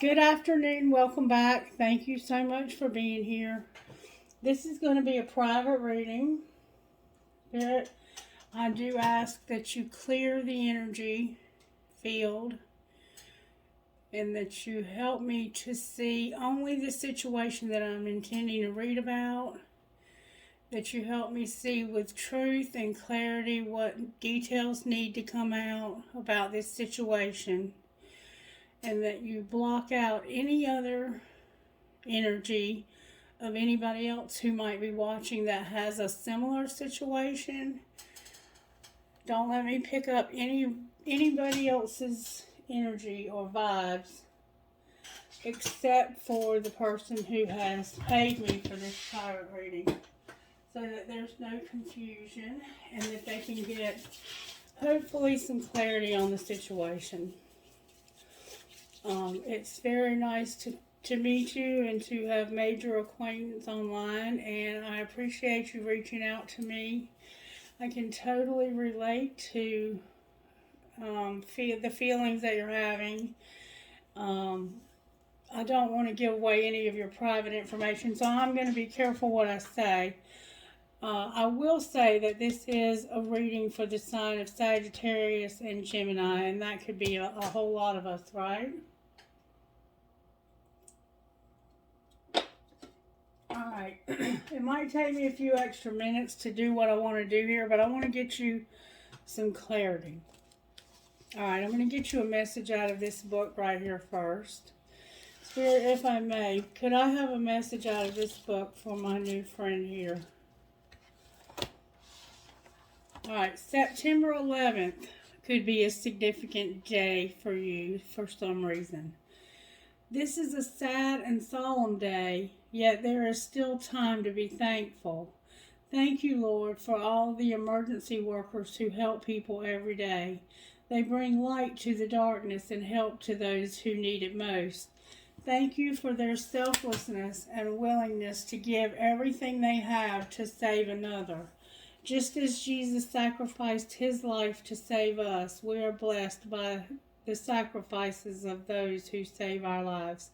Good afternoon. Welcome back. Thank you so much for being here. This is going to be a private reading. But I do ask that you clear the energy field and that you help me to see only the situation that I'm intending to read about. That you help me see with truth and clarity what details need to come out about this situation. And that you block out any other energy of anybody else who might be watching that has a similar situation. Don't let me pick up anybody else's energy or vibes except for the person who has paid me for this private reading, so that there's no confusion and that they can get hopefully some clarity on the situation. It's very nice to meet you and to have made your acquaintance online, and I appreciate you reaching out to me. I can totally relate to the feelings that you're having. I don't want to give away any of your private information, so I'm going to be careful what I say. I will say that this is a reading for the sign of Sagittarius and Gemini, and that could be a whole lot of us, right? Alright, it might take me a few extra minutes to do what I want to do here, but I want to get you some clarity. Alright, I'm going to get you a message out of this book right here first. Spirit, if I may, could I have a message out of this book for my new friend here? Alright, September 11th could be a significant day for you for some reason. This is a sad and solemn day, yet there is still time to be thankful. Thank you, Lord, for all the emergency workers who help people every day. They bring light to the darkness and help to those who need it most. Thank you for their selflessness and willingness to give everything they have to save another. Just as Jesus sacrificed his life to save us, we are blessed by the sacrifices of those who save our lives.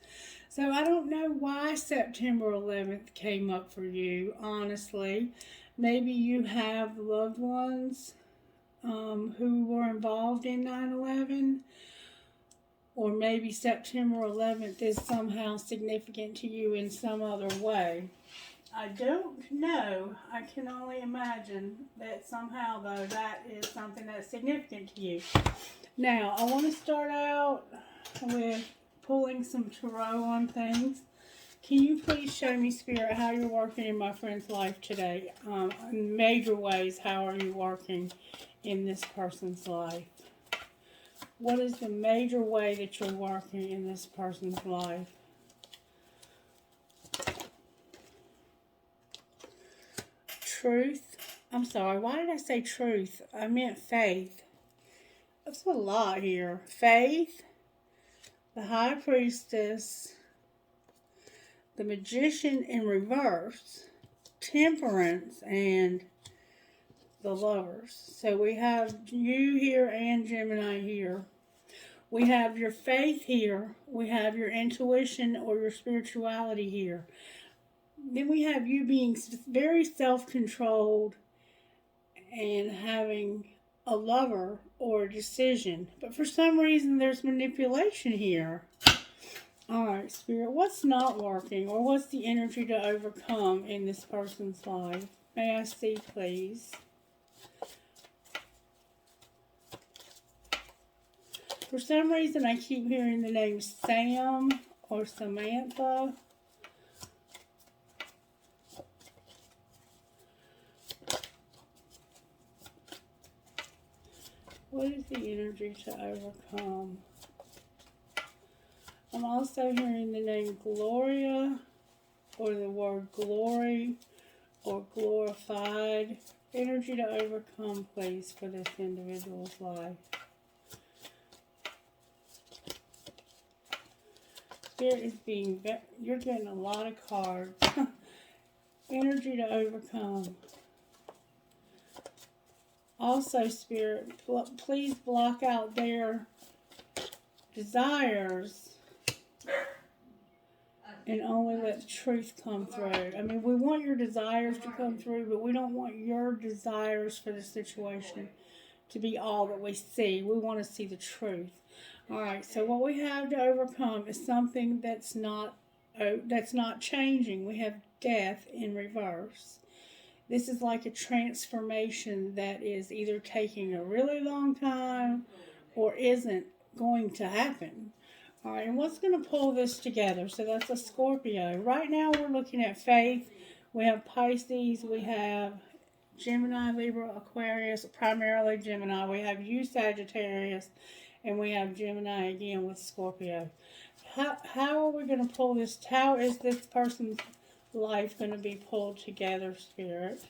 So I don't know why September 11th came up for you, honestly. Maybe you have loved ones who were involved in 9/11, or maybe September 11th is somehow significant to you in some other way. I don't know. I can only imagine that somehow, though, that is something that's significant to you. Now, I want to start out with pulling some tarot on things. Can you please show me, Spirit, how you're working in my friend's life today? In major ways, how are you working in this person's life? What is the major way that you're working in this person's life? Truth. I'm sorry, why did I say truth? I meant faith. That's a lot here. Faith, the High Priestess, the Magician in reverse, Temperance, and the Lovers. So we have you here and Gemini here. We have your faith here. We have your intuition or your spirituality here. Then we have you being very self-controlled and having a lover or a decision. But for some reason, there's manipulation here. Alright, Spirit, what's not working, or what's the energy to overcome in this person's life? May I see, please? For some reason, I keep hearing the name Sam or Samantha. What is the energy to overcome? I'm also hearing the name Gloria, or the word glory, or glorified. Energy to overcome, please, for this individual's life. Spirit is being, you're getting a lot of cards. Energy to overcome. Also, Spirit, please block out their desires and only let the truth come through. I mean, we want your desires to come through, but we don't want your desires for the situation to be all that we see. We want to see the truth. All right, so what we have to overcome is something that's not changing. We have death in reverse. This is like a transformation that is either taking a really long time or isn't going to happen. All right, and what's going to pull this together? So that's a Scorpio. Right now we're looking at faith. We have Pisces. We have Gemini, Libra, Aquarius, primarily Gemini. We have you, Sagittarius, and we have Gemini again with Scorpio. How are we going to pull this? How is this person's life going to be pulled together, Spirit?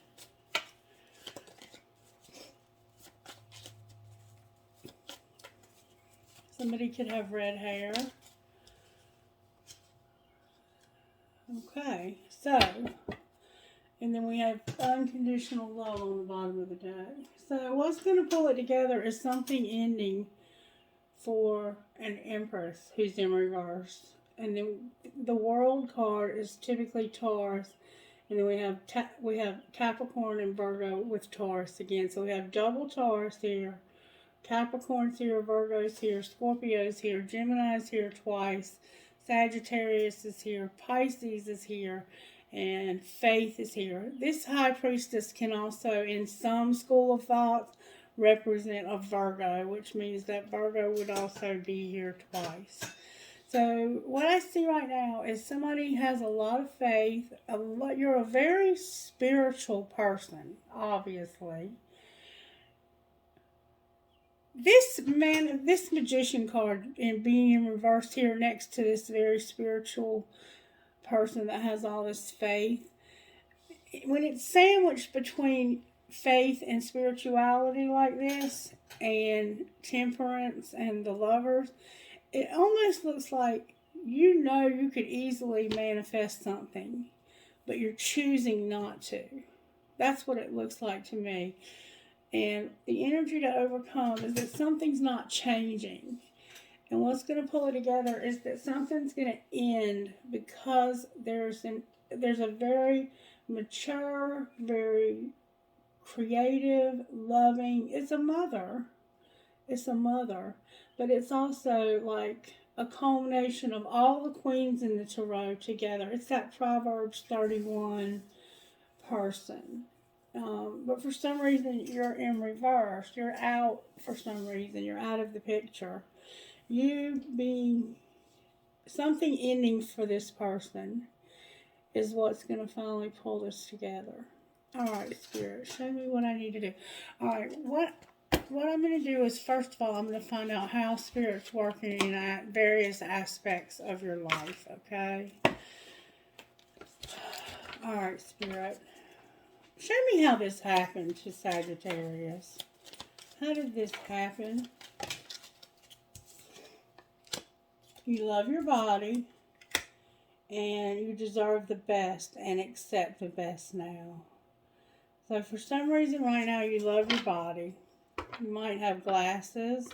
Somebody could have red hair. Okay, so, and then we have unconditional love on the bottom of the deck. So what's going to pull it together is something ending for an Empress who's in reverse. And then the World card is typically Taurus. And then we have Capricorn and Virgo with Taurus again. So we have double Taurus here. Capricorn's here, Virgo's here, Scorpio's here, Gemini's here twice, Sagittarius is here, Pisces is here, and Faith is here. This High Priestess can also, in some school of thought, represent a Virgo, which means that Virgo would also be here twice. So what I see right now is somebody has a lot of faith. You're a very spiritual person, obviously. This Magician card and being in reverse here next to this very spiritual person that has all this faith, when it's sandwiched between faith and spirituality like this and temperance and the Lovers, it almost looks like you could easily manifest something, but you're choosing not to. That's what it looks like to me. And the energy to overcome is that something's not changing. And what's going to pull it together is that something's going to end because there's a very mature, very creative, loving, it's a mother, but it's also like a culmination of all the queens in the tarot together. It's that Proverbs 31 person. But for some reason, you're in reverse. You're out for some reason. You're out of the picture. You being something ending for this person is what's going to finally pull this together. All right, Spirit, show me what I need to do. All right, what I'm going to do is, first of all, I'm going to find out how Spirit's working in various aspects of your life, okay? All right, Spirit. Show me how this happened to Sagittarius. How did this happen? You love your body, and you deserve the best and accept the best now. So for some reason right now you love your body. You might have glasses.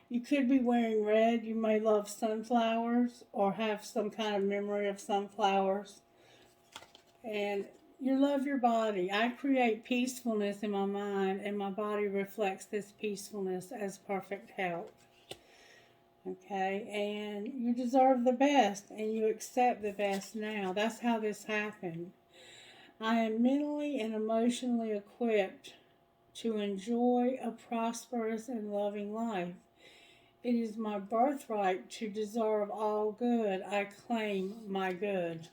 You could be wearing red. You may love sunflowers or have some kind of memory of sunflowers. And you love your body. I create peacefulness in my mind, and my body reflects this peacefulness as perfect health. Okay, and you deserve the best, and you accept the best now. That's how this happened. I am mentally and emotionally equipped to enjoy a prosperous and loving life. It is my birthright to deserve all good. I claim my good.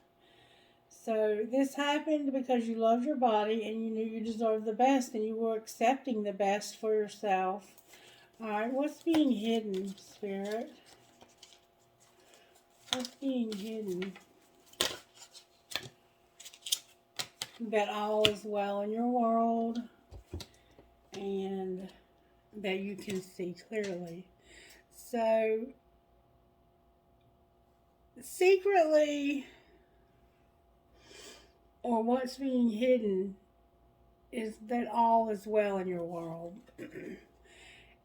So this happened because you loved your body and you knew you deserved the best and you were accepting the best for yourself. All right, what's being hidden, Spirit? What's being hidden? That all is well in your world and that you can see clearly. So, secretly, or what's being hidden is that all is well in your world.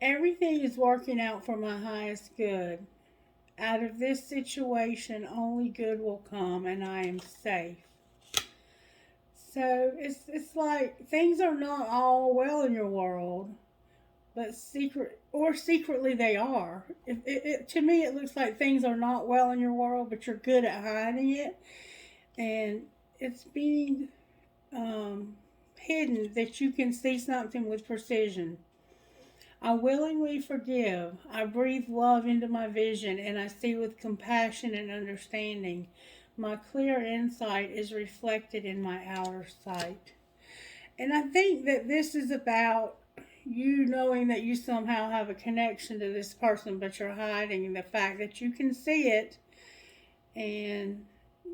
Everything is working out for my highest good. Out of this situation, only good will come, and I am safe. So it's like things are not all well in your world, but secretly they are. To me, it looks like things are not well in your world, but you're good at hiding it, and it's being hidden that you can see something with precision. I willingly forgive. I breathe love into my vision, and I see with compassion and understanding. My clear insight is reflected in my outer sight. And I think that this is about you knowing that you somehow have a connection to this person, but you're hiding the fact that you can see it, and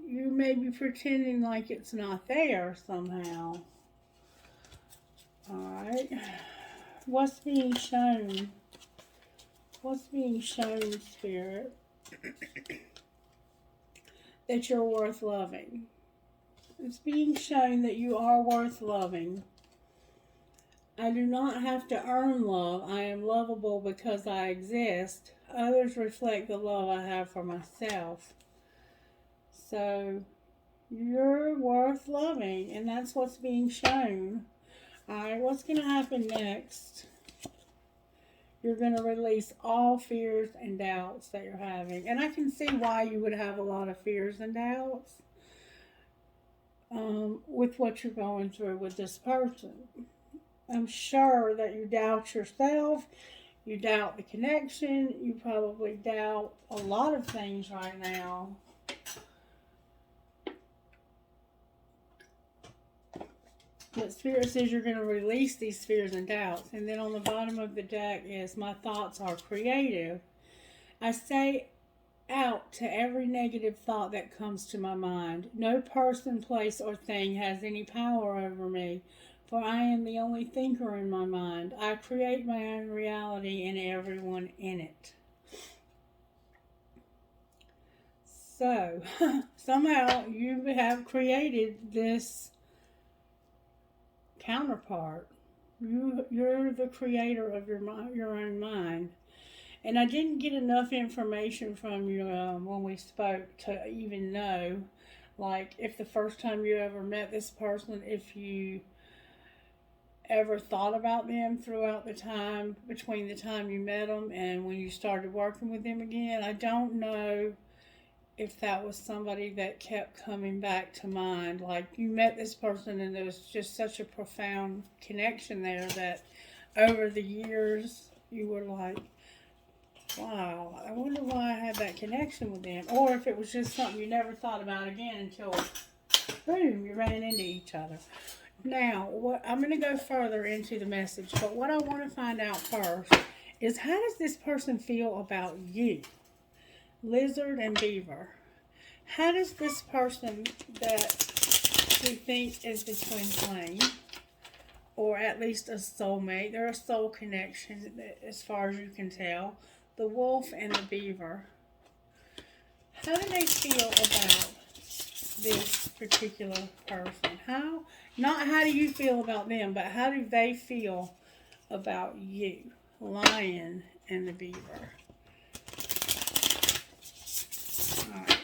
you may be pretending like it's not there somehow. Alright. What's being shown? What's being shown, Spirit? That you're worth loving. It's being shown that you are worth loving. I do not have to earn love. I am lovable because I exist. Others reflect the love I have for myself. So, you're worth loving, and that's what's being shown. Alright, what's going to happen next? You're going to release all fears and doubts that you're having. And I can see why you would have a lot of fears and doubts with what you're going through with this person. I'm sure that you doubt yourself. You doubt the connection. You probably doubt a lot of things right now. But Spirit says you're going to release these fears and doubts. And then on the bottom of the deck is, my thoughts are creative. I say out to every negative thought that comes to my mind. No person, place, or thing has any power over me, for I am the only thinker in my mind. I create my own reality and everyone in it. So, somehow you have created this counterpart. You're the creator of your own mind. And I didn't get enough information from you when we spoke to even know, like, if the first time you ever met this person, if you ever thought about them throughout the time, between the time you met them and when you started working with them again. I don't know if that was somebody that kept coming back to mind. Like, you met this person and there was just such a profound connection there that over the years you were like, wow, I wonder why I had that connection with them. Or if it was just something you never thought about again until, boom, you ran into each other. Now, I'm going to go further into the message, but what I want to find out first is, how does this person feel about you? Lizard and Beaver. How does this person that we think is the twin flame, or at least a soulmate, they're a soul connection as far as you can tell, the wolf and the beaver, how do they feel about this particular person? Not how do you feel about them, but how do they feel about you, lion and the beaver? Alright.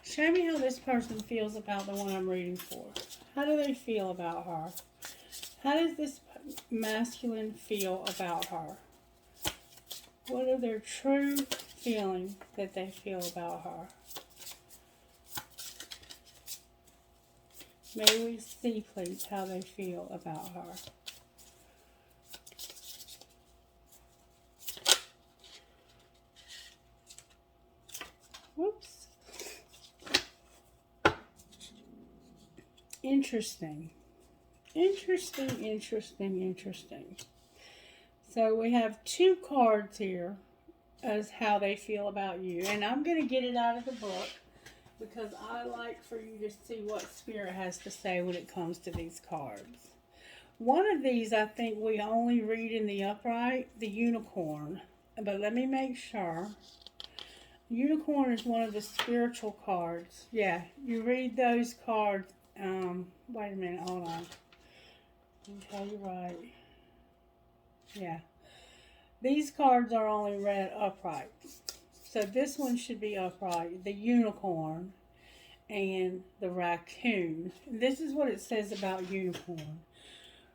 Show me how this person feels about the one I'm reading for. How do they feel about her? How does this masculine feel about her? What are their true feelings that they feel about her? May we see, please, how they feel about her. Whoops. Interesting. Interesting. So we have two cards here as how they feel about you. And I'm going to get it out of the book because I like for you to see what Spirit has to say when it comes to these cards. One of these I think we only read in the upright, the unicorn. But let me make sure. Unicorn is one of the spiritual cards. Yeah, you read those cards. Wait a minute, hold on. Okay, you're right. Yeah. These cards are only read upright. So this one should be upright. The unicorn and the raccoon. This is what it says about unicorn.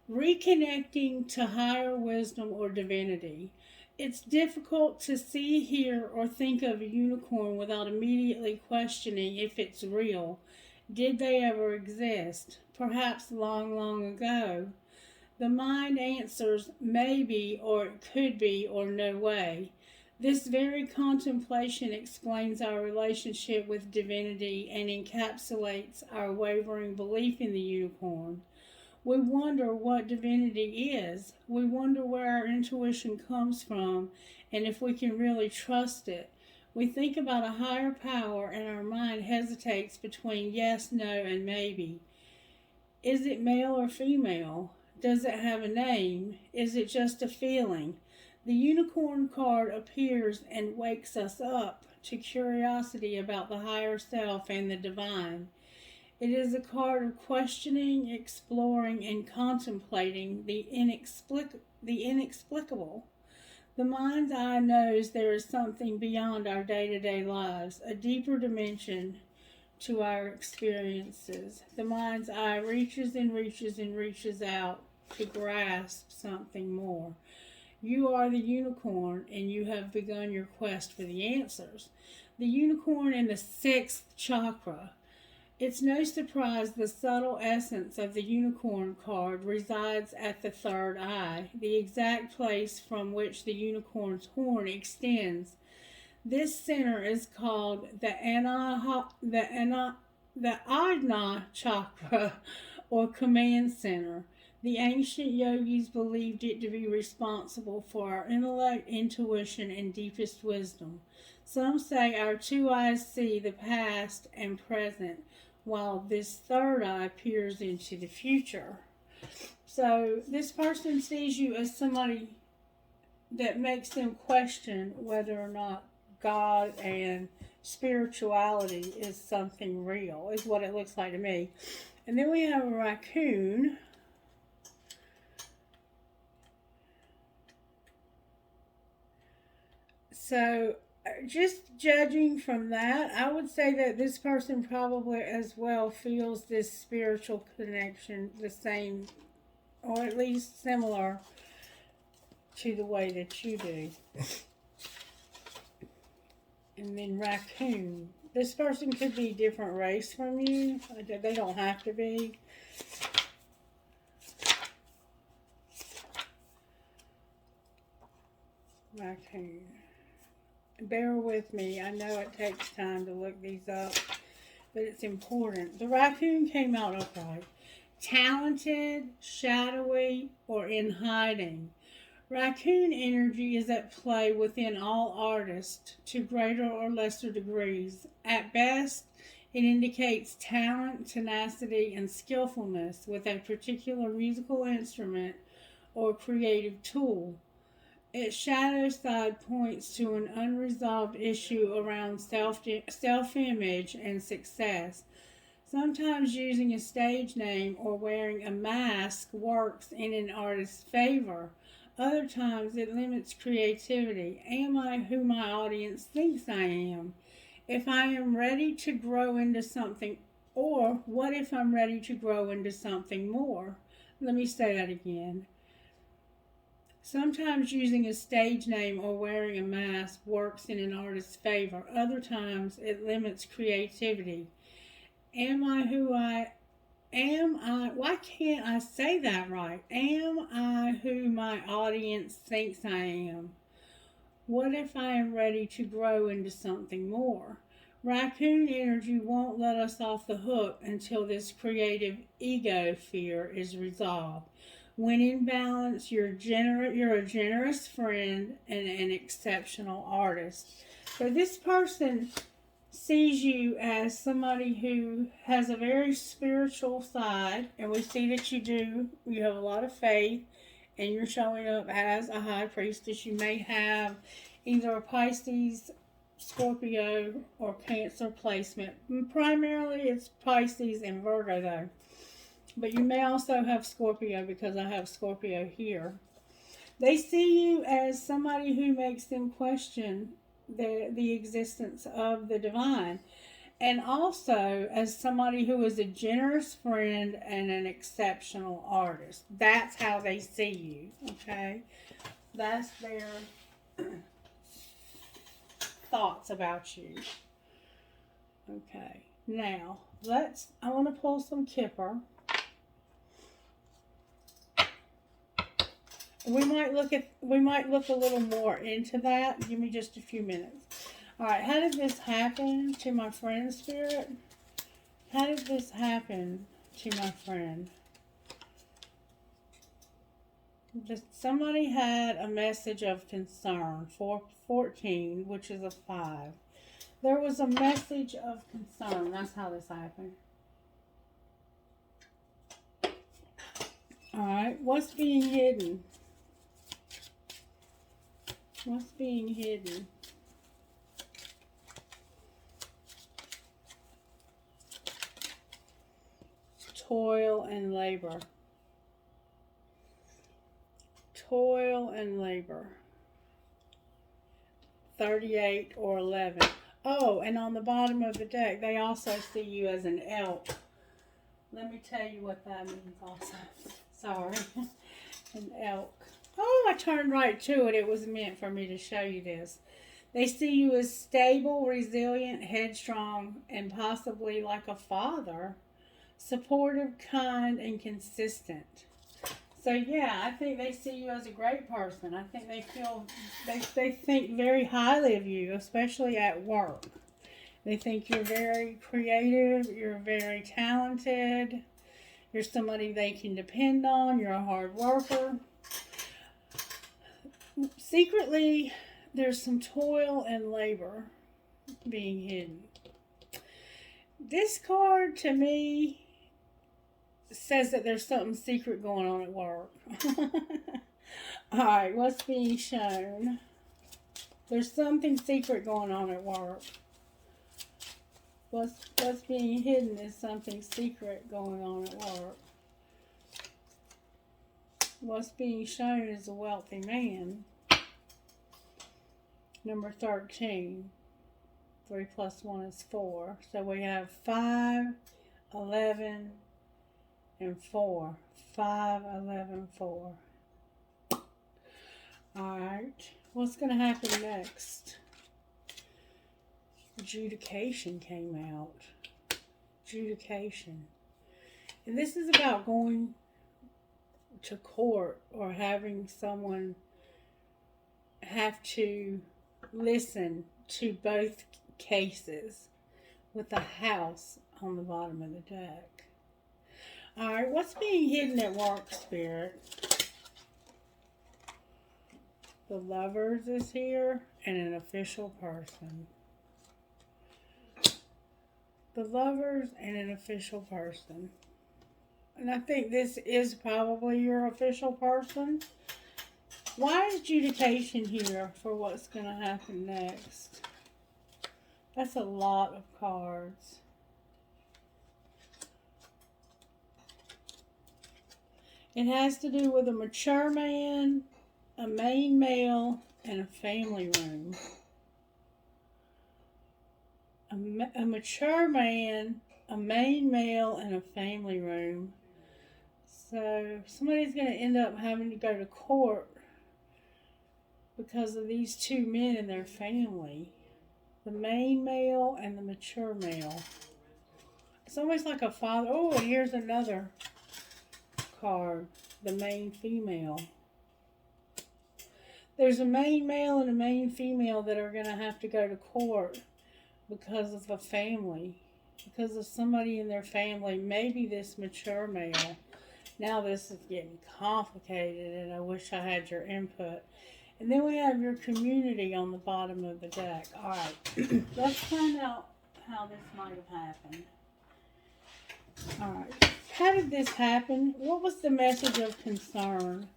Reconnecting to higher wisdom or divinity. It's difficult to see, hear, or think of a unicorn without immediately questioning if it's real. Did they ever exist? Perhaps long, long ago. The mind answers maybe, or it could be, or no way. This very contemplation explains our relationship with divinity and encapsulates our wavering belief in the unicorn. We wonder what divinity is. We wonder where our intuition comes from and if we can really trust it. We think about a higher power and our mind hesitates between yes, no, and maybe. Is it male or female? Does it have a name? Is it just a feeling? The unicorn card appears and wakes us up to curiosity about the higher self and the divine. It is a card of questioning, exploring, and contemplating the inexplicable. The mind's eye knows there is something beyond our day-to-day lives, a deeper dimension to our experiences. The mind's eye reaches and reaches and reaches out to grasp something more. You are the unicorn, and you have begun your quest for the answers. The unicorn in the sixth chakra. It's no surprise the subtle essence of the unicorn card resides at the third eye, the exact place from which the unicorn's horn extends. This center is called the Ajna chakra, or command center. The ancient yogis believed it to be responsible for our intellect, intuition, and deepest wisdom. Some say our two eyes see the past and present, while this third eye peers into the future. So this person sees you as somebody that makes them question whether or not God and spirituality is something real, is what it looks like to me. And then we have a raccoon. So just judging from that, I would say that this person probably as well feels this spiritual connection the same, or at least similar to the way that you do. And then raccoon. This person could be a different race from you. They don't have to be. Raccoon. Bear with me. I know it takes time to look these up, but it's important. The raccoon came out upright. Talented, shadowy, or in hiding. Raccoon energy is at play within all artists to greater or lesser degrees. At best, it indicates talent, tenacity, and skillfulness with a particular musical instrument or creative tool. Its shadow side points to an unresolved issue around self-image and success. Sometimes using a stage name or wearing a mask works in an artist's favor. Other times it limits creativity. Am I who my audience thinks I am? If I am ready to grow into something, or what if I'm ready to grow into something more? Let me say that again. Sometimes using a stage name or wearing a mask works in an artist's favor. Other times it limits creativity. Why can't I say that right? Am I who my audience thinks I am? What if I am ready to grow into something more? Raccoon energy won't let us off the hook until this creative ego fear is resolved. When in balance, you're a generous friend and an exceptional artist. So this person sees you as somebody who has a very spiritual side, and we see that you do. You have a lot of faith, and you're showing up as a high priestess. You may have either a Pisces, Scorpio, or Cancer placement. Primarily, it's Pisces and Virgo, though. But you may also have Scorpio, because I have Scorpio here. They see you as somebody who makes them question the existence of the divine. And also, as somebody who is a generous friend and an exceptional artist. That's how they see you, okay? That's their thoughts about you. Okay, now, I want to pull some Kipper. We might look a little more into that. Give me just a few minutes. All right, how did this happen to my friend, Spirit? How did this happen to my friend? Somebody had a message of concern for 14, which is a 5. There was a message of concern. That's how this happened. All right, what's being hidden? What's being hidden? Toil and labor. Toil and labor. 38 or 11. Oh, and on the bottom of the deck, they also see you as an elk. Let me tell you what that means also. Sorry. An elk. Oh, I turned right to it. It was meant for me to show you this. They see you as stable, resilient, headstrong, and possibly like a father. Supportive, kind, and consistent. So yeah, I think they see you as a great person. I think they think very highly of you, especially at work. They think you're very creative, you're very talented, you're somebody they can depend on, you're a hard worker. Secretly, there's some toil and labor being hidden. This card, to me, says that there's something secret going on at work. Alright, what's being shown? There's something secret going on at work. What's being hidden is something secret going on at work. What's being shown is a wealthy man. Number 13. 3 plus 1 is 4. So we have 5, 11, and 4. 5, 11, 4. Alright. What's going to happen next? Adjudication came out. Adjudication. And this is about going to court or having someone have to listen to both cases with the house on the bottom of the deck. Alright, what's being hidden at work, Spirit? The Lovers is here and an official person. The Lovers and an official person. And I think this is probably your official person. Why is adjudication here for what's going to happen next? That's a lot of cards. It has to do with a mature man, a main male, and a family room. A mature man, a main male, and a family room. So somebody's going to end up having to go to court because of these two men in their family. The main male and the mature male. It's almost like a father. Oh, and here's another card. The main female. There's a main male and a main female that are going to have to go to court because of a family. Because of somebody in their family. Maybe this mature male. Now this is getting complicated and I wish I had your input. And then we have your community on the bottom of the deck. Alright, let's find out how this might have happened. Alright, how did this happen? What was the message of concern?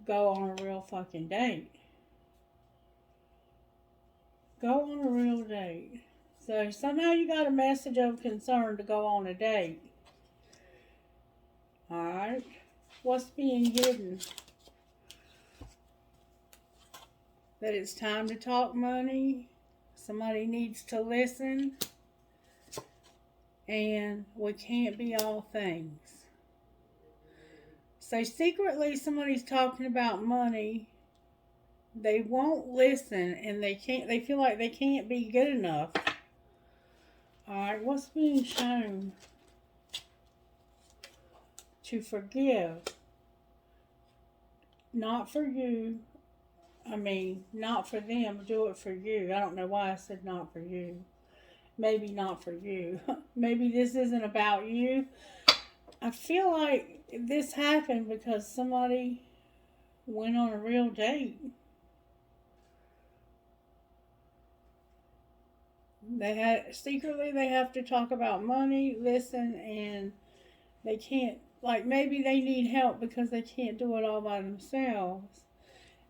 Go on a real fucking date. Go on a real date. So somehow you got a message of concern to go on a date. Alright, what's being hidden? that it's time to talk money. Somebody needs to listen. And we can't be all things. So secretly somebody's talking about money. They won't listen and they feel like they can't be good enough. Alright, what's being shown? To forgive. Not for you. I mean, not for them. Do it for you. I don't know why I said not for you. Maybe not for you. Maybe this isn't about you. I feel like this happened because somebody went on a real date. Secretly they have to talk about money, listen, and they can't, like maybe they need help because they can't do it all by themselves.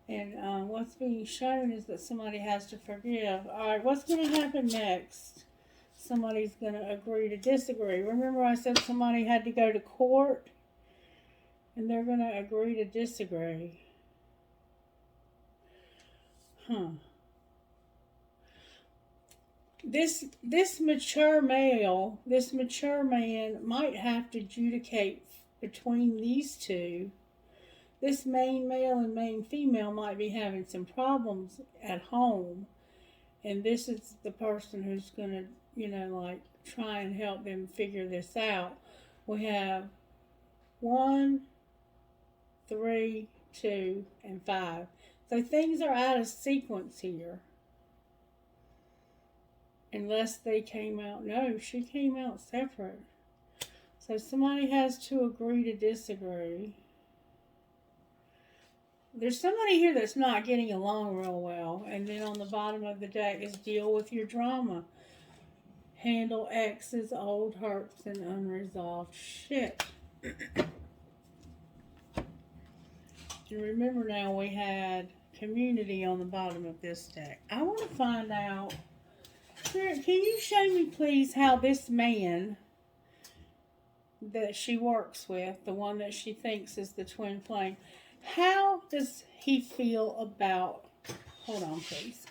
And what's being shown is that somebody has to forgive. Alright, what's going to happen next? Somebody's going to agree to disagree. Remember I said somebody had to go to court? And they're going to agree to disagree. This mature male, this mature man might have to adjudicate between these two. This main male and main female might be having some problems at home. And this is the person who's going to, like try and help them figure this out. We have 1, 3, 2, and 5. So things are out of sequence here. Unless they came out, no, she came out separate. So somebody has to agree to disagree. There's somebody here that's not getting along real well. And then on the bottom of the deck is deal with your drama. Handle exes, old hurts, and unresolved shit. And remember now we had community on the bottom of this deck. I want to find out, can you show me please how this man that she works with, the one that she thinks is the twin flame, how does he feel about, hold on please.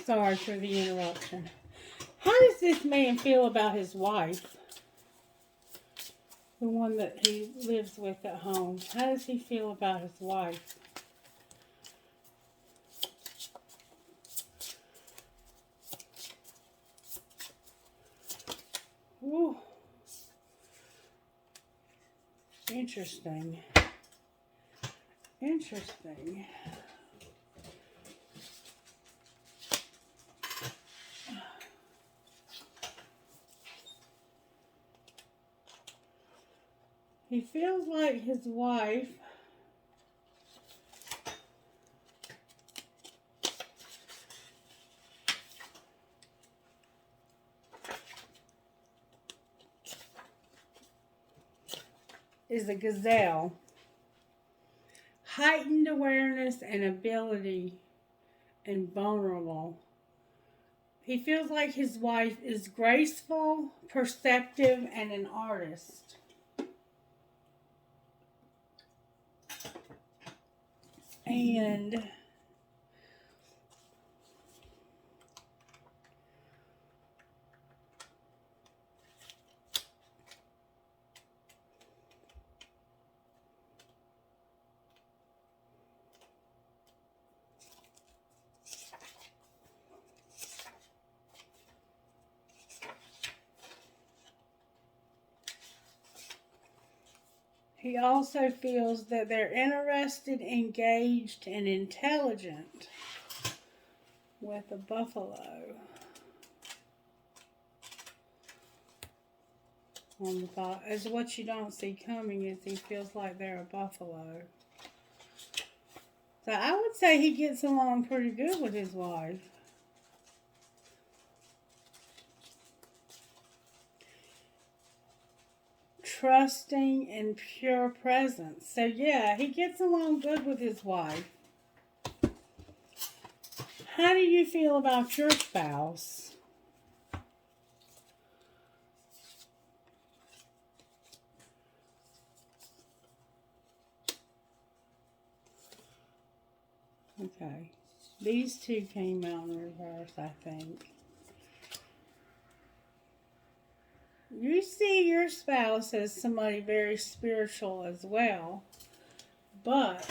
Sorry for the interruption. How does this man feel about his wife? The one that he lives with at home. How does he feel about his wife? Ooh. Interesting. Interesting. He feels like his wife is a gazelle. Heightened awareness and ability and vulnerable. He feels like his wife is graceful, perceptive, and an artist. And he also feels that they're interested, engaged, and intelligent with a buffalo on the bottom. As what you don't see coming is he feels like they're a buffalo. So I would say he gets along pretty good with his wife. Trusting and pure presence. So yeah, he gets along good with his wife. How do you feel about your spouse? Okay. These two came out in reverse, I think. You see your spouse as somebody very spiritual as well, but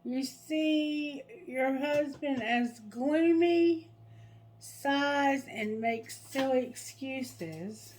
you see your husband as gloomy, sighs, and makes silly excuses.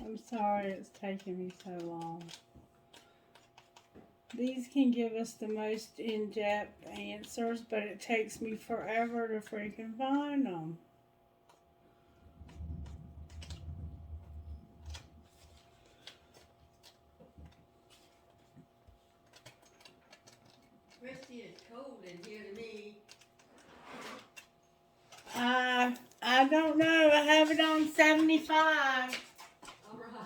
I'm sorry it's taking me so long. These can give us the most in-depth answers, but it takes me forever to freaking find them. Christy, it's cold in here to me. I don't know. I have it on 75. All right.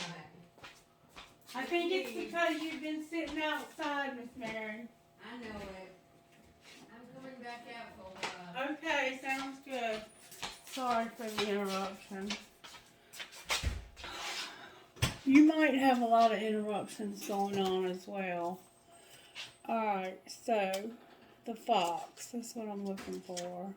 I think it's because you've been sitting outside, Miss Mary. I know it. I'm coming back out for a while. Okay, sounds good. Sorry for the interruption. You might have a lot of interruptions going on as well. Alright, so the fox. That's what I'm looking for.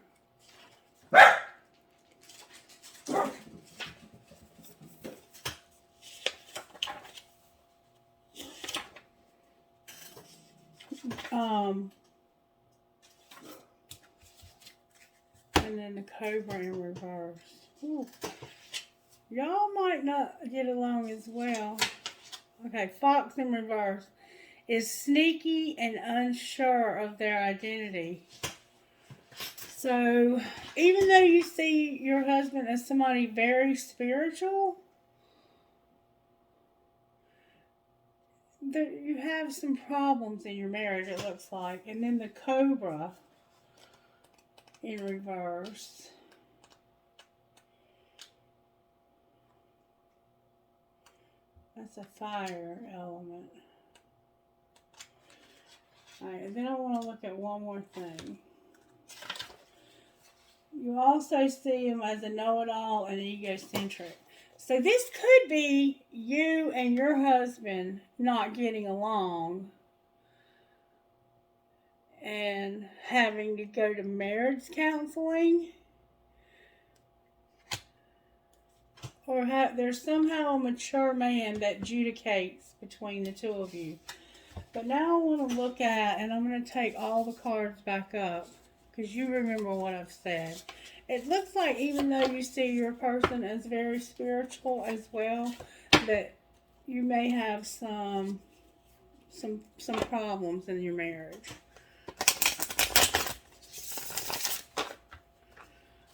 And then the cobra in reverse. Ooh. Y'all might not get along as well. Okay, fox in reverse is sneaky and unsure of their identity. So, even though you see your husband as somebody very spiritual, you have some problems in your marriage, it looks like. And then the cobra in reverse. That's a fire element. Alright, and then I want to look at one more thing. You also see him as a know-it-all and egocentric. So this could be you and your husband not getting along and having to go to marriage counseling. Or there's somehow a mature man that adjudicates between the two of you. But now I want to look at, and I'm going to take all the cards back up, because you remember what I've said. It looks like even though you see your person as very spiritual as well, that you may have some problems in your marriage.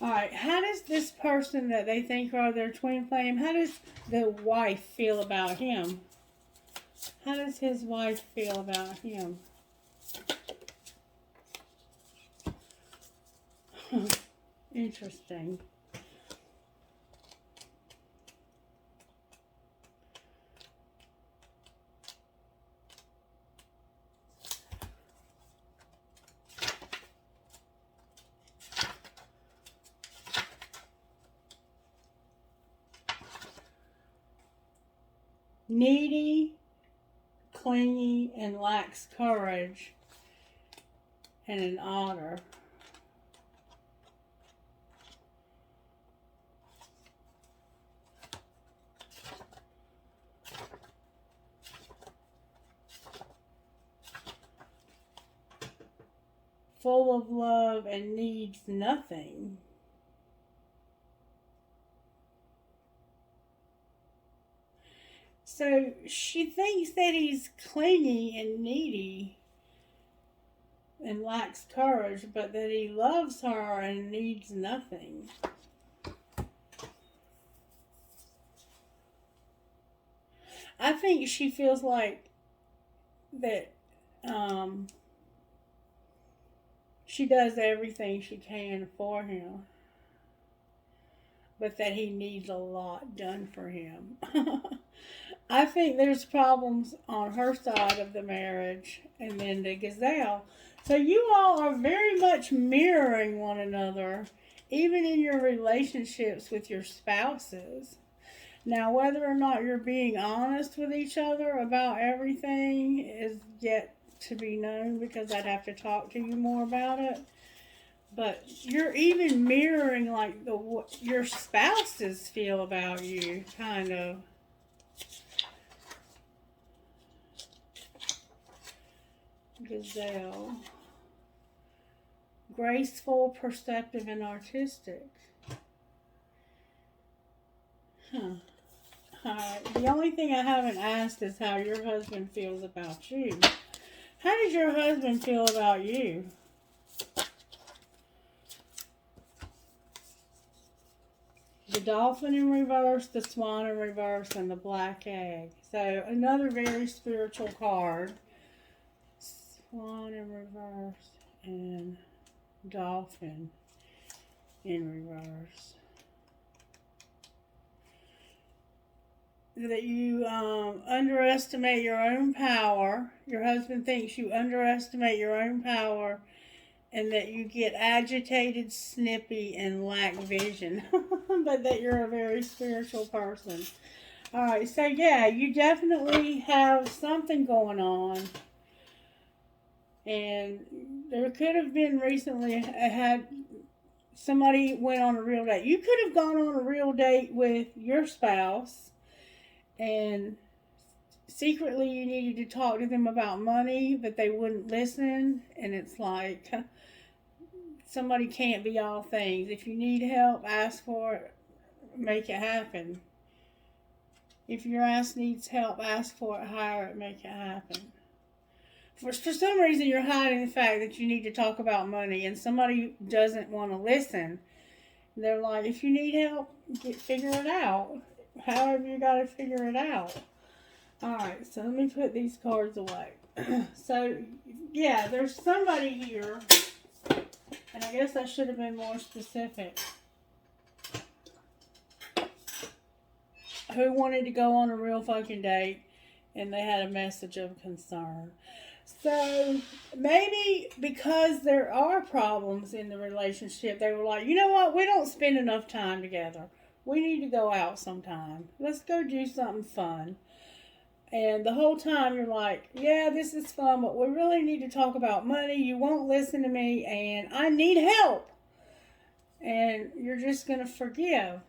Alright, how does this person that they think are their twin flame, how does the wife feel about him? How does his wife feel about him? Interesting. needy, clingy, and lacks courage, and an otter. Full of love and needs nothing. So she thinks that he's clingy and needy and lacks courage, but that he loves her and needs nothing. I think she feels like that she does everything she can for him, but that he needs a lot done for him. I think there's problems on her side of the marriage, and then the gazelle. So you all are very much mirroring one another, even in your relationships with your spouses. Now, whether or not you're being honest with each other about everything is yet to be known, because I'd have to talk to you more about it. But you're even mirroring like what your spouses feel about you, kind of. Gazelle. Graceful, perceptive, and artistic. Alright, the only thing I haven't asked is how your husband feels about you. How does your husband feel about you? The dolphin in reverse, the swan in reverse, and the black egg. So another very spiritual card. Swan in reverse and dolphin in reverse. That you underestimate your own power. Your husband thinks you underestimate your own power, and that you get agitated, snippy, and lack vision. But that you're a very spiritual person. Alright, so yeah, you definitely have something going on. And there could have been recently had somebody went on a real date. You could have gone on a real date with your spouse, and secretly you needed to talk to them about money, but they wouldn't listen. And it's like, somebody can't be all things. If you need help, ask for it, make it happen. If your ass needs help, ask for it, hire it, make it happen. For some reason, you're hiding the fact that you need to talk about money, and somebody doesn't want to listen. They're like, if you need help, figure it out. However you got to figure it out. Alright, so let me put these cards away. So, yeah, there's somebody here, and I guess I should have been more specific, who wanted to go on a real fucking date, and they had a message of concern. So, maybe because there are problems in the relationship, they were like, you know what, we don't spend enough time together. We need to go out sometime. Let's go do something fun. And the whole time you're like, yeah, this is fun, but we really need to talk about money. You won't listen to me, and I need help. And you're just going to forgive.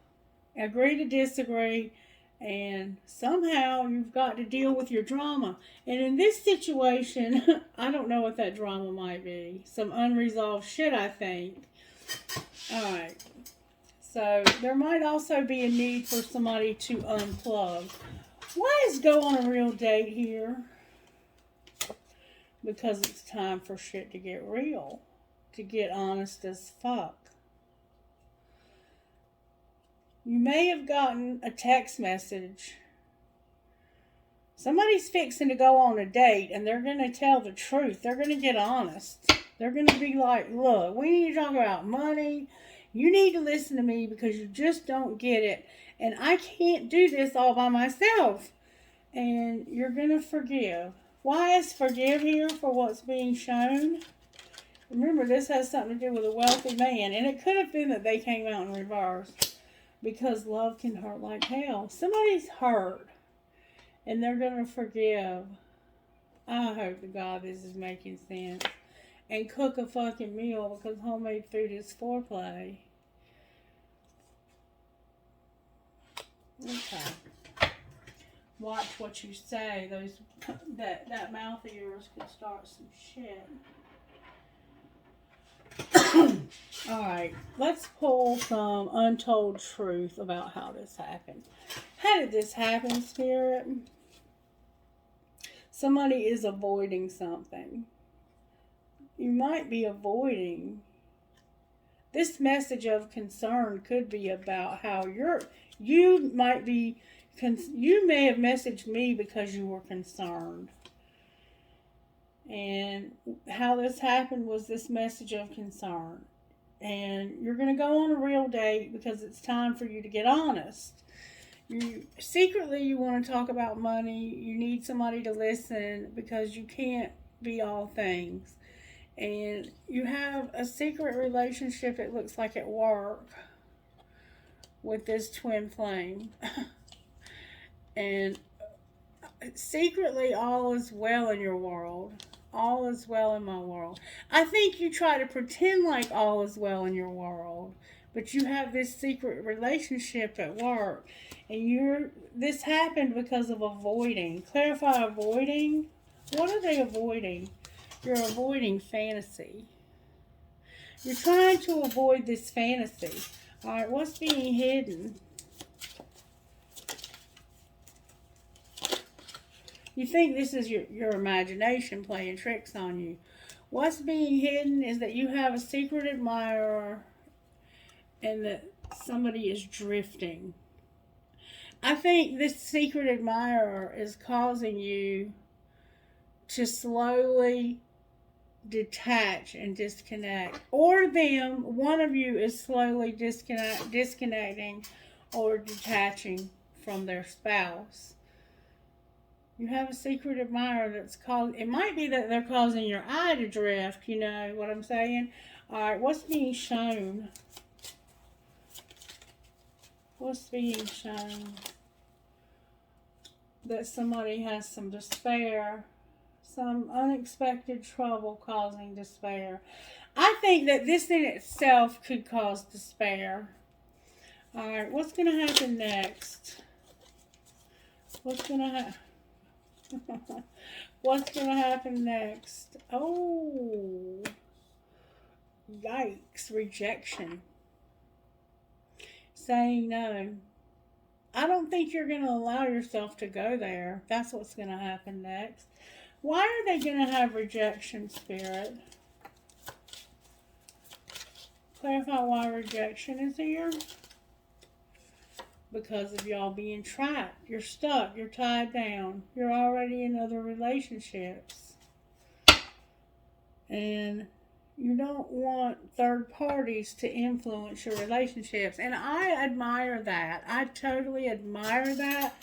Agree to disagree. And somehow you've got to deal with your drama. And in this situation, I don't know what that drama might be. Some unresolved shit, I think. Alright. So, there might also be a need for somebody to unplug. Why is go on a real date here? Because it's time for shit to get real. To get honest as fuck. You may have gotten a text message. Somebody's fixing to go on a date, and they're going to tell the truth. They're going to get honest. They're going to be like, look, we need to talk about money. You need to listen to me because you just don't get it. And I can't do this all by myself. And you're going to forgive. Why is forgive here for what's being shown? Remember, this has something to do with a wealthy man. And it could have been that they came out in reverse. Because love can hurt like hell. Somebody's hurt. And they're going to forgive. I hope to God this is making sense. And cook a fucking meal because homemade food is foreplay. Okay. Watch what you say. That mouth of yours could start some shit. Alright, let's pull some untold truth about how this happened. How did this happen, Spirit? Somebody is avoiding something. You might be avoiding. This message of concern could be about how you may have messaged me because you were concerned. And how this happened was this message of concern. And you're going to go on a real date because it's time for you to get honest. Secretly, you want to talk about money. You need somebody to listen because you can't be all things. And you have a secret relationship, it looks like, at work with this twin flame. And secretly, all is well in your world. All is well in my world. I think you try to pretend like all is well in your world, but you have this secret relationship at work, and this happened because of avoiding. Clarify avoiding. What are they avoiding? You're avoiding fantasy. You're trying to avoid this fantasy. All right, what's being hidden? You think this is your imagination playing tricks on you. What's being hidden is that you have a secret admirer and that somebody is drifting. I think this secret admirer is causing you to slowly detach and disconnect. Or one of you is slowly disconnecting or detaching from their spouse. You have a secret admirer that's it might be that they're causing your eye to drift, you know what I'm saying? Alright, what's being shown? What's being shown? That somebody has some despair, some unexpected trouble causing despair. I think that this in itself could cause despair. Alright, what's going to happen next? What's going to happen? What's going to happen next? Oh, yikes, rejection. Saying no. I don't think you're going to allow yourself to go there. That's what's going to happen next. Why are they going to have rejection, Spirit? Clarify why rejection is here. Because of y'all being trapped. You're stuck. You're tied down. You're already in other relationships. And you don't want third parties to influence your relationships. And I admire that. I totally admire that.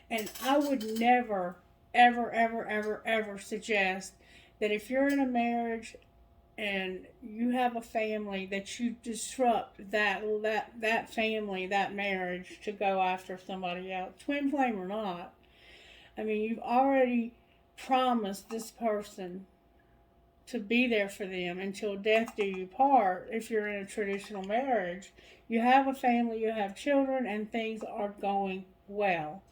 And I would never, ever, ever, ever, ever suggest that if you're in a marriage and you have a family, that you disrupt that family, that marriage, to go after somebody else, twin flame or not. I mean, you've already promised this person to be there for them until death do you part. If you're in a traditional marriage, you have a family, you have children, and things are going well.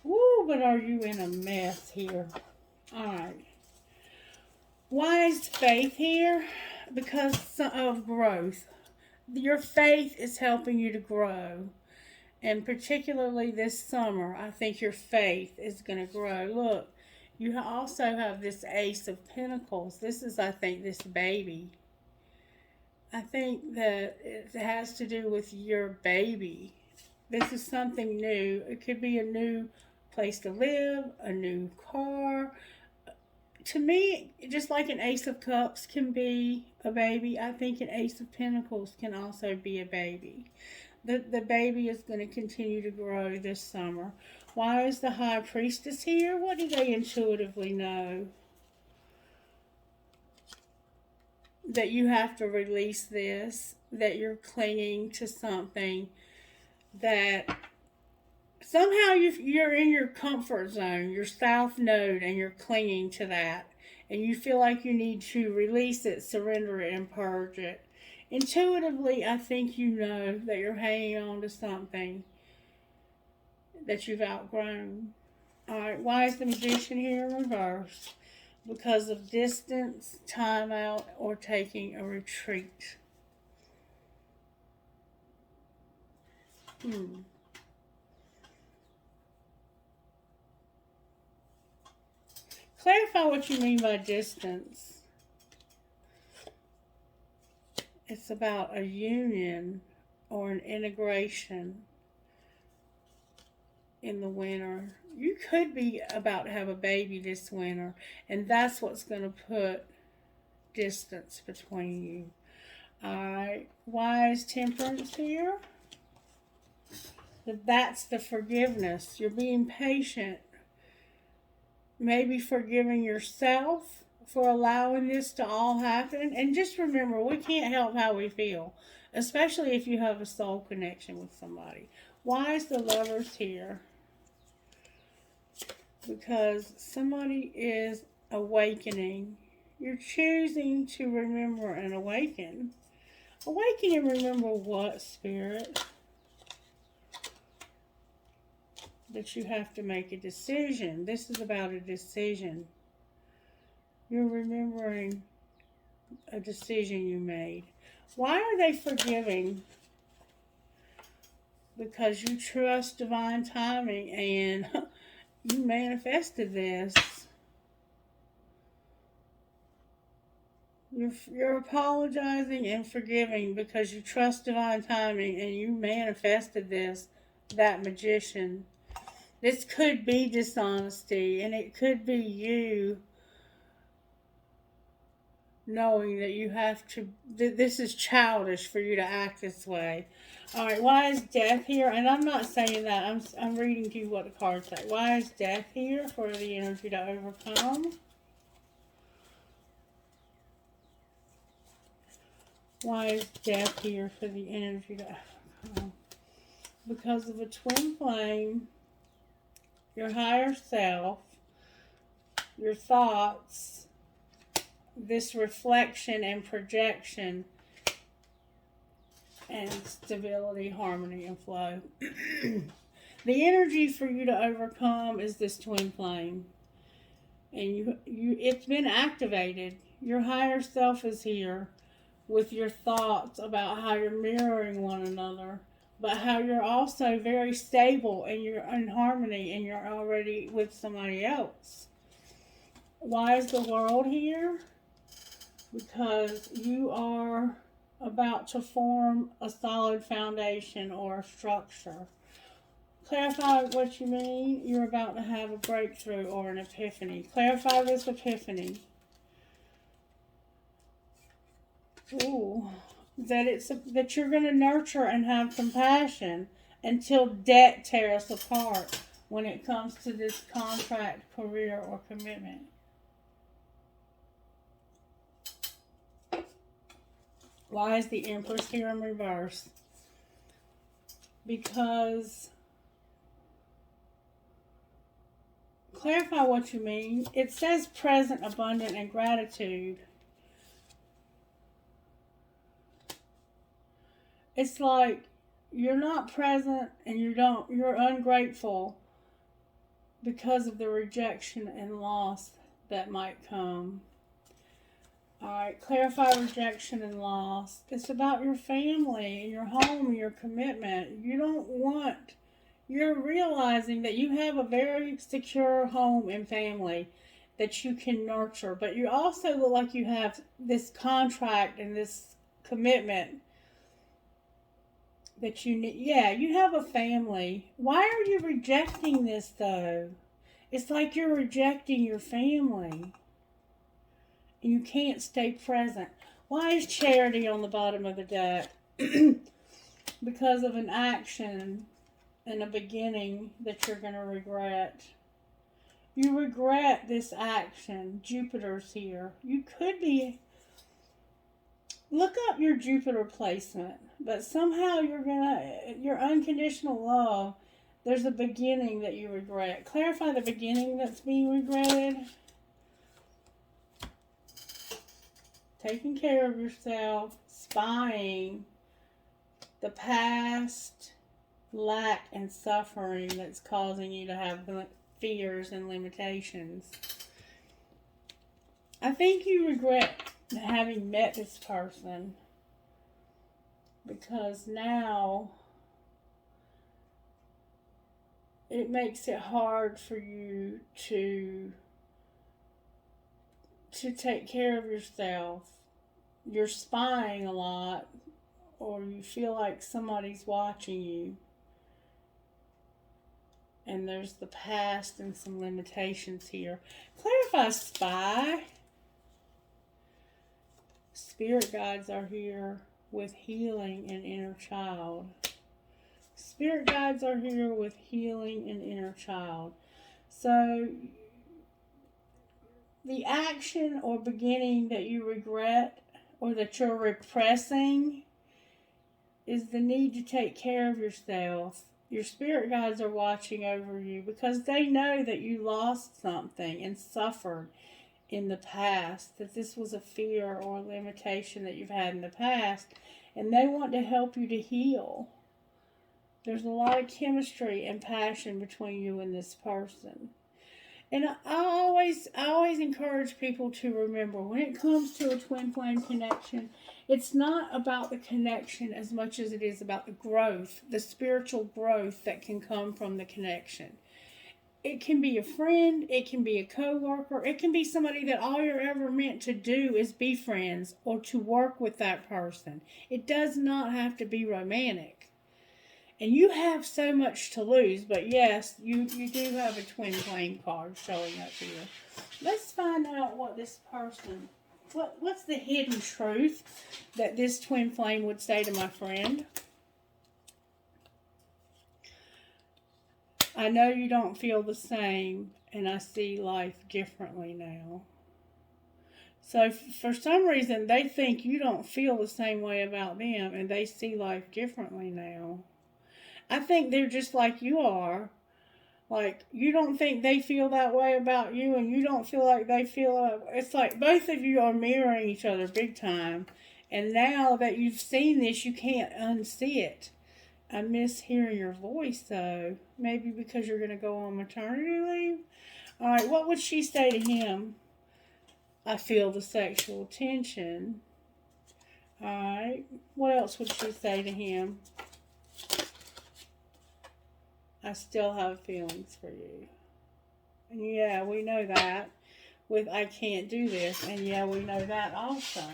Woo, but are you in a mess here? All right. Why is faith here? Because of growth. Your faith is helping you to grow. And particularly this summer, I think your faith is going to grow. Look, you also have this Ace of Pentacles. This is, I think, this baby. I think that it has to do with your baby. This is something new. It could be a new place to live, a new car. To me, just like an Ace of Cups can be a baby, I think an Ace of Pentacles can also be a baby. The baby is going to continue to grow this summer. Why is the High Priestess here? What do they intuitively know? That you have to release this, that you're clinging to something, that Somehow you're in your comfort zone, your south node, and you're clinging to that. And you feel like you need to release it, surrender it, and purge it. Intuitively, I think you know that you're hanging on to something that you've outgrown. Alright, why is the Magician here in reverse? Because of distance, time out, or taking a retreat. Clarify what you mean by distance. It's about a union or an integration in the winter. You could be about to have a baby this winter, and that's what's going to put distance between you. Alright, why is Temperance here? That's the forgiveness. You're being patient. Maybe forgiving yourself for allowing this to all happen. And just remember, we can't help how we feel, especially if you have a soul connection with somebody. Why is the Lovers here? Because somebody is awakening. You're choosing to remember and awaken. Awaken and remember what, Spirit? That you have to make a decision. This is about a decision. You're remembering a decision you made. Why are they forgiving? Because you trust divine timing and you manifested this. You're apologizing and forgiving because you trust divine timing and you manifested this, that Magician. This could be dishonesty, and it could be you knowing that you have to, this is childish for you to act this way. Alright, why is Death here? And I'm not saying that, I'm reading to you what the cards say. Why is Death here? For the energy to overcome. Why is Death here for the energy to overcome? Because of a twin flame, your higher self, your thoughts, this reflection and projection, and stability, harmony, and flow. The energy for you to overcome is this twin flame. And it's been activated. Your higher self is here with your thoughts about how you're mirroring one another, but how you're also very stable and you're in harmony and you're already with somebody else. Why is the World here? Because you are about to form a solid foundation or a structure. Clarify what you mean. You're about to have a breakthrough or an epiphany. Clarify this epiphany. Ooh. That you're going to nurture and have compassion until debt tears us apart when it comes to this contract, career, or commitment. Why is the Empress here in reverse? Because, clarify what you mean. It says present, abundant, and gratitude. It's like you're not present and you're ungrateful because of the rejection and loss that might come. Alright, clarify rejection and loss. It's about your family and your home and your commitment. You're realizing that you have a very secure home and family that you can nurture, but you also look like you have this contract and this commitment that you need. Yeah, you have a family. Why are you rejecting this though? It's like you're rejecting your family. And you can't stay present. Why is Charity on the bottom of the deck? Because of an action and a beginning that you're going to regret. You regret this action. Jupiter's here. You could be... Look up your Jupiter placement. But somehow your unconditional love There's a beginning that you regret. Clarify the beginning that's being regretted. Taking care of yourself, spying, the past lack and suffering that's causing you to have fears and limitations. I think you regret having met this person because now it makes it hard for you to take care of yourself. You're spying a lot, or you feel like somebody's watching you. And there's the past and some limitations here. Clarify spy. Spirit guides are here with healing and inner child. Spirit guides are here with healing and inner child. So the action or beginning that you regret or that you're repressing is the need to take care of yourself. Your spirit guides are watching over you because they know that you lost something and suffered in the past, that this was a fear or a limitation that you've had in the past, and they want to help you to heal. There's a lot of chemistry and passion between you and this person. And I always encourage people to remember, when it comes to a twin flame connection, it's not about the connection as much as it is about the growth, the spiritual growth that can come from the connection. It can be a friend, it can be a co-worker, it can be somebody that all you're ever meant to do is be friends or to work with that person. It does not have to be romantic. And you have so much to lose, but yes, you do have a twin flame card showing up here. Let's find out what this person, what's the hidden truth that this twin flame would say to my friend. I know you don't feel the same, and I see life differently now. So for some reason, they think you don't feel the same way about them, and they see life differently now. I think they're just like you are. Like, you don't think they feel that way about you, and you don't feel like they feel. It's like both of you are mirroring each other big time. And now that you've seen this, you can't unsee it. I miss hearing your voice, though. Maybe because you're going to go on maternity leave. All right, what would she say to him? I feel the sexual tension. All right, what else would she say to him? I still have feelings for you. And yeah, we know that with I can't do this. And yeah, we know that also.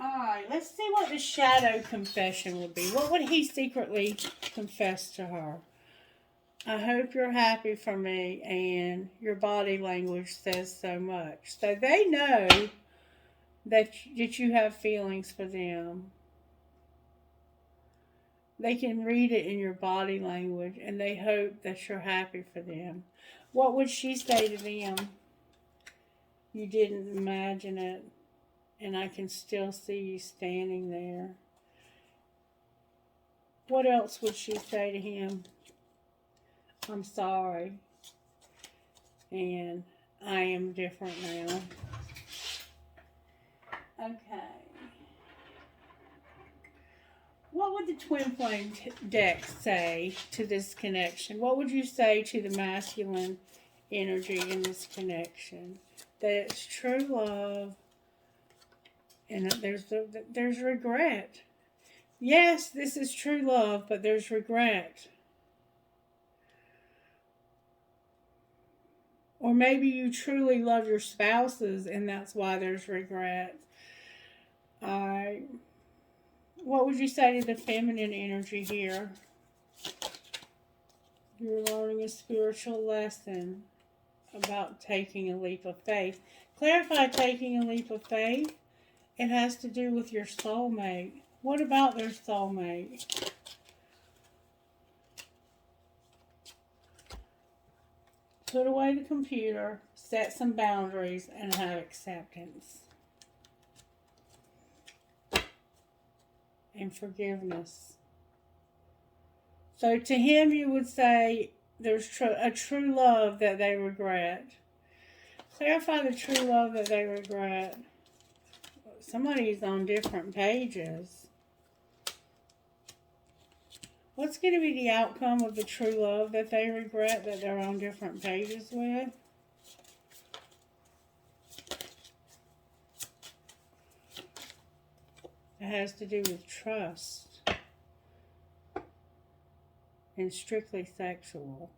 Alright, let's see what the shadow confession would be. What would he secretly confess to her? I hope you're happy for me, and your body language says so much. So they know that you have feelings for them. They can read it in your body language, and they hope that you're happy for them. What would she say to them? You didn't imagine it, and I can still see you standing there. What else would she say to him? I'm sorry, and I am different now. Okay. What would the twin flame deck say to this connection? What would you say to the masculine energy in this connection? That it's true love, and that there's regret. Yes, this is true love, but there's regret. Or maybe you truly love your spouses, and that's why there's regret. What would you say to the feminine energy here? You're learning a spiritual lesson about taking a leap of faith. Clarify taking a leap of faith. It has to do with your soulmate. What about their soulmate? Put away the computer, set some boundaries, and have acceptance. And forgiveness. So to him, you would say there's a true love that they regret. Clarify the true love that they regret. Somebody's on different pages. What's going to be the outcome of the true love that they regret that they're on different pages with? It has to do with trust and strictly sexual.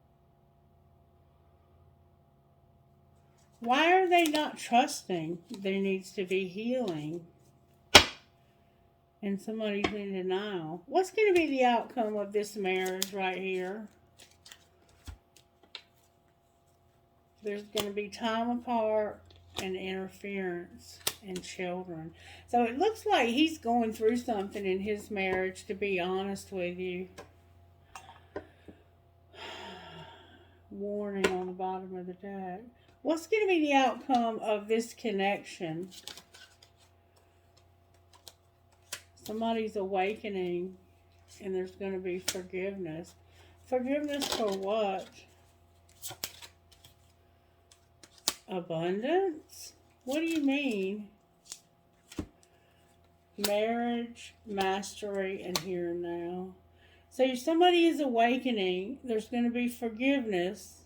Why are they not trusting? There needs to be healing. And somebody's in denial. What's going to be the outcome of this marriage right here? There's going to be time apart and interference and children. So it looks like he's going through something in his marriage, to be honest with you. Warning on the bottom of the deck. What's going to be the outcome of this connection? Somebody's awakening, and there's going to be forgiveness. Forgiveness for what? Abundance? What do you mean? Marriage, mastery, and here and now. So if somebody is awakening, there's going to be forgiveness.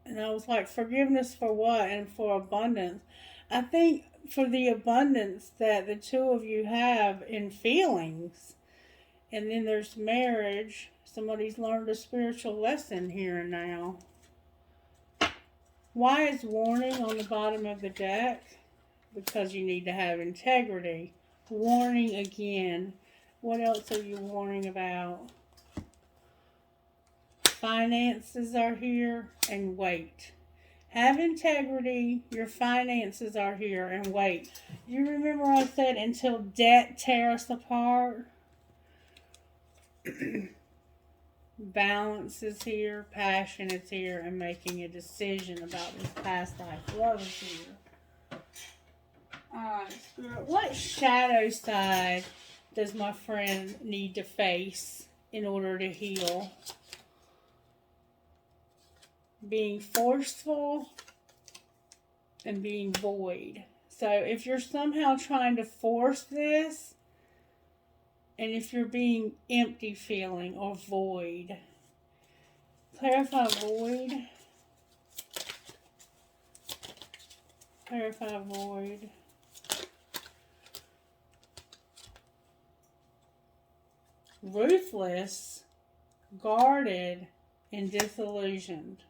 And I was like, forgiveness for what? And for abundance. I think for the abundance that the two of you have in feelings. And then there's marriage. Somebody's learned a spiritual lesson here and now. Why is warning on the bottom of the deck? Because you need to have integrity. Warning again. What else are you warning about? Finances are here, and wait. Have integrity. Your finances are here, and wait. You remember I said until debt tear us apart? Balance is here, passion is here, and making a decision about this past life. Love is here. Alright, Spirit, what shadow side does my friend need to face in order to heal? Being forceful and being void. So if you're somehow trying to force this, and if you're being empty feeling or void, clarify void. Clarify void. Ruthless, guarded, and disillusioned.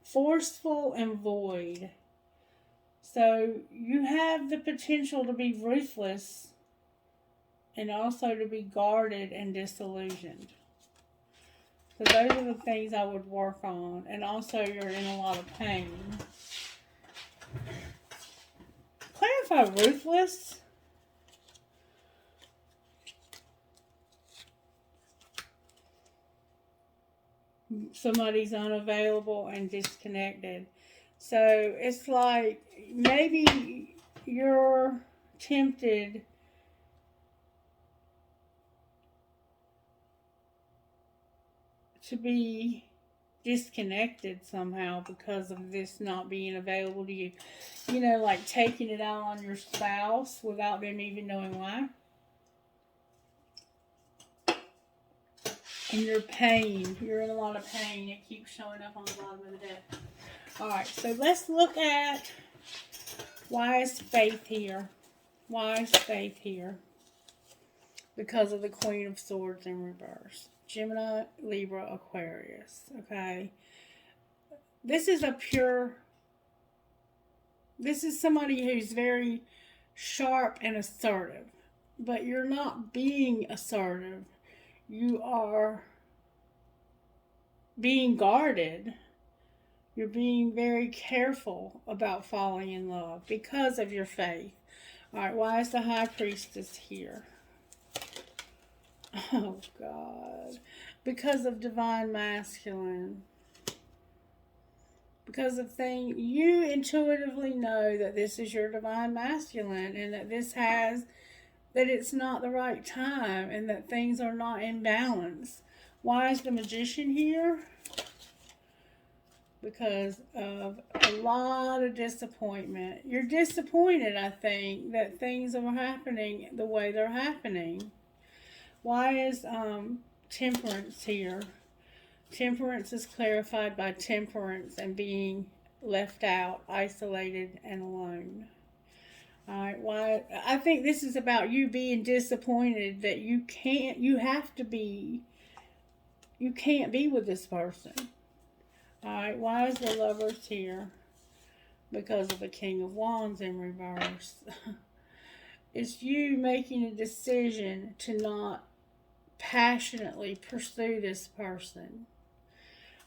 Forceful and void. So you have the potential to be ruthless and also to be guarded and disillusioned. So those are the things I would work on. And also you're in a lot of pain. Clarify ruthless. Somebody's unavailable and disconnected. So it's like maybe you're tempted to be disconnected somehow because of this not being available to you. You know, like taking it out on your spouse without them even knowing why. And your pain. You're in a lot of pain. It keeps showing up on the bottom of the deck. Alright, so let's look at why is faith here? Why is faith here? Because of the Queen of Swords in reverse. Gemini, Libra, Aquarius. Okay. This is somebody who's very sharp and assertive. But you're not being assertive. You are being guarded. You're being very careful about falling in love because of your faith. Alright, why is the High Priestess here? Oh, God. Because of Divine Masculine. Because of things, you intuitively know that this is your Divine Masculine and that that it's not the right time and that things are not in balance. Why is the Magician here? Because of a lot of disappointment. You're disappointed, I think, that things are happening the way they're happening. Why is Temperance here? Temperance is clarified by temperance and being left out, isolated, and alone. Alright, why? I think this is about you being disappointed that you can't be with this person. Alright, why is the Lovers here? Because of the King of Wands in reverse. It's you making a decision to not passionately pursue this person.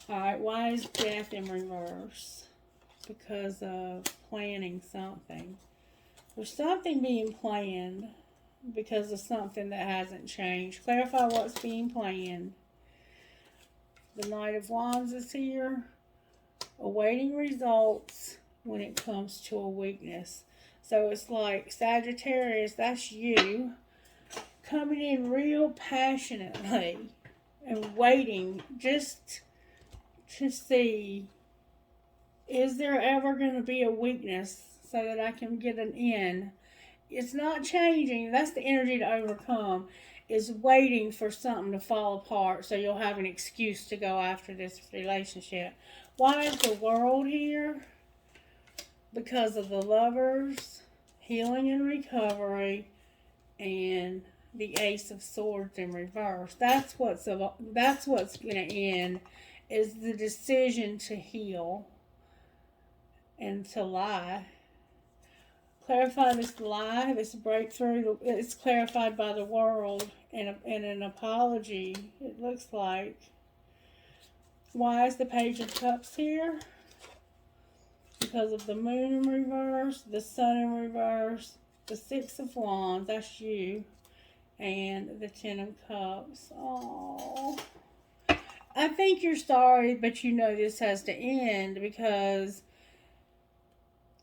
Alright, why is Death in reverse? Because of planning something. There's something being planned because of something that hasn't changed. Clarify what's being planned. The Knight of Wands is here. Awaiting results when it comes to a weakness. So it's like Sagittarius, that's you, coming in real passionately and waiting just to see, is there ever going to be a weakness so that I can get an in? It's not changing. That's the energy to overcome, is waiting for something to fall apart so you'll have an excuse to go after this relationship. Why is the World here? Because of the Lovers, healing and recovery, and the Ace of Swords in reverse. That's what's going to end, is the decision to heal and to lie. Clarify this lie, this breakthrough. It's clarified by the World and an apology, it looks like. Why is the Page of Cups here? Because of the Moon in reverse, the Sun in reverse, the Six of Wands, that's you, and the Ten of Cups. Oh, I think you're sorry, but you know this has to end, because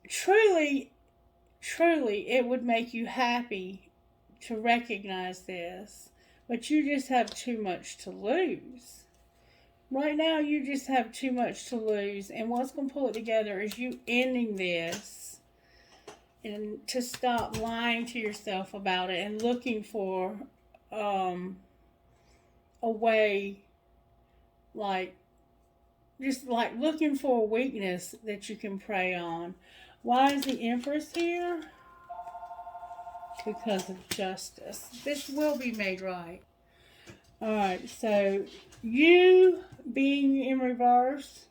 truly it would make you happy to recognize this, but you just have too much to lose. Right now, you just have too much to lose, and what's going to pull it together is you ending this and to stop lying to yourself about it and looking for a way, just looking for a weakness that you can prey on. Why is the Empress here? Because of justice. This will be made right. Alright, so you being in reverse,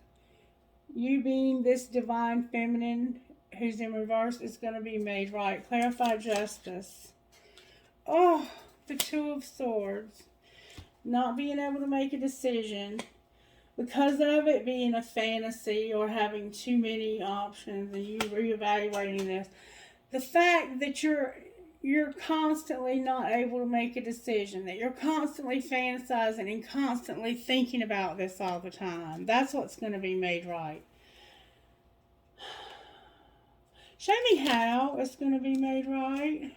you being this divine feminine who's in reverse, is going to be made right. Clarify justice. Oh, the Two of Swords. Not being able to make a decision because of it being a fantasy or having too many options and you reevaluating this. The fact that you're constantly not able to make a decision, that you're constantly fantasizing and constantly thinking about this all the time. That's what's going to be made right. Show me how it's going to be made right.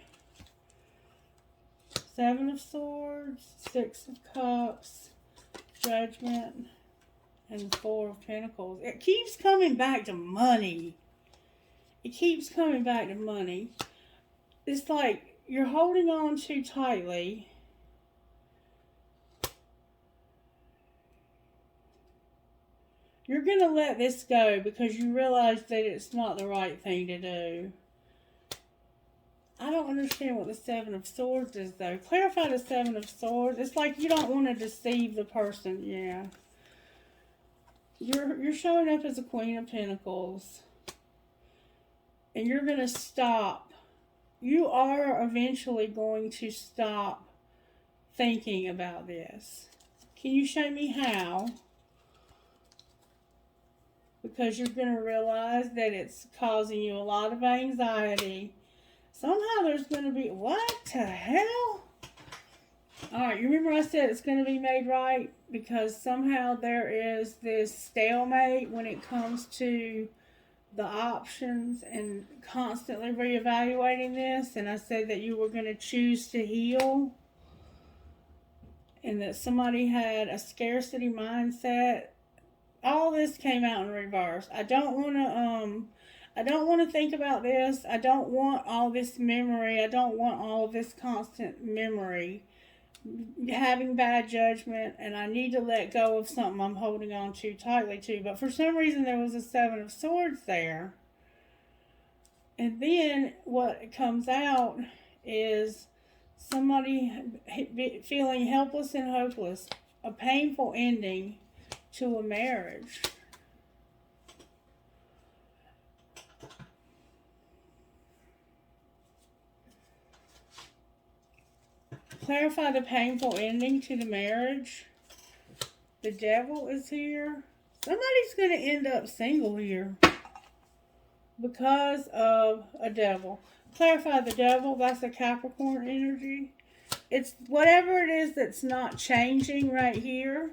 Seven of Swords, Six of Cups, Judgment, and Four of Pentacles. It keeps coming back to money. It keeps coming back to money. It's like you're holding on too tightly. You're going to let this go because you realize that it's not the right thing to do. I don't understand what the Seven of Swords is, though. Clarify the Seven of Swords. It's like you don't want to deceive the person. Yeah. You're showing up as a Queen of Pentacles. And you're going to stop. You are eventually going to stop thinking about this. Can you show me how? Because you're going to realize that it's causing you a lot of anxiety. Somehow there's going to be... What the hell? Alright, you remember I said it's going to be made right? Because somehow there is this stalemate when it comes to the options and constantly reevaluating this. And I said that you were going to choose to heal. and that somebody had a scarcity mindset. All this came out in reverse. I don't want to think about this. I don't want all this memory. I don't want all this constant memory. Having bad judgment, and I need to let go of something I'm holding on too tightly to. But for some reason, there was a Seven of Swords there. And then what comes out is somebody feeling helpless and hopeless. A painful ending to a marriage. Clarify the painful ending to the marriage. The devil is here. Somebody's going to end up single here because of a devil. Clarify the devil. That's a Capricorn energy. It's whatever it is that's not changing right here.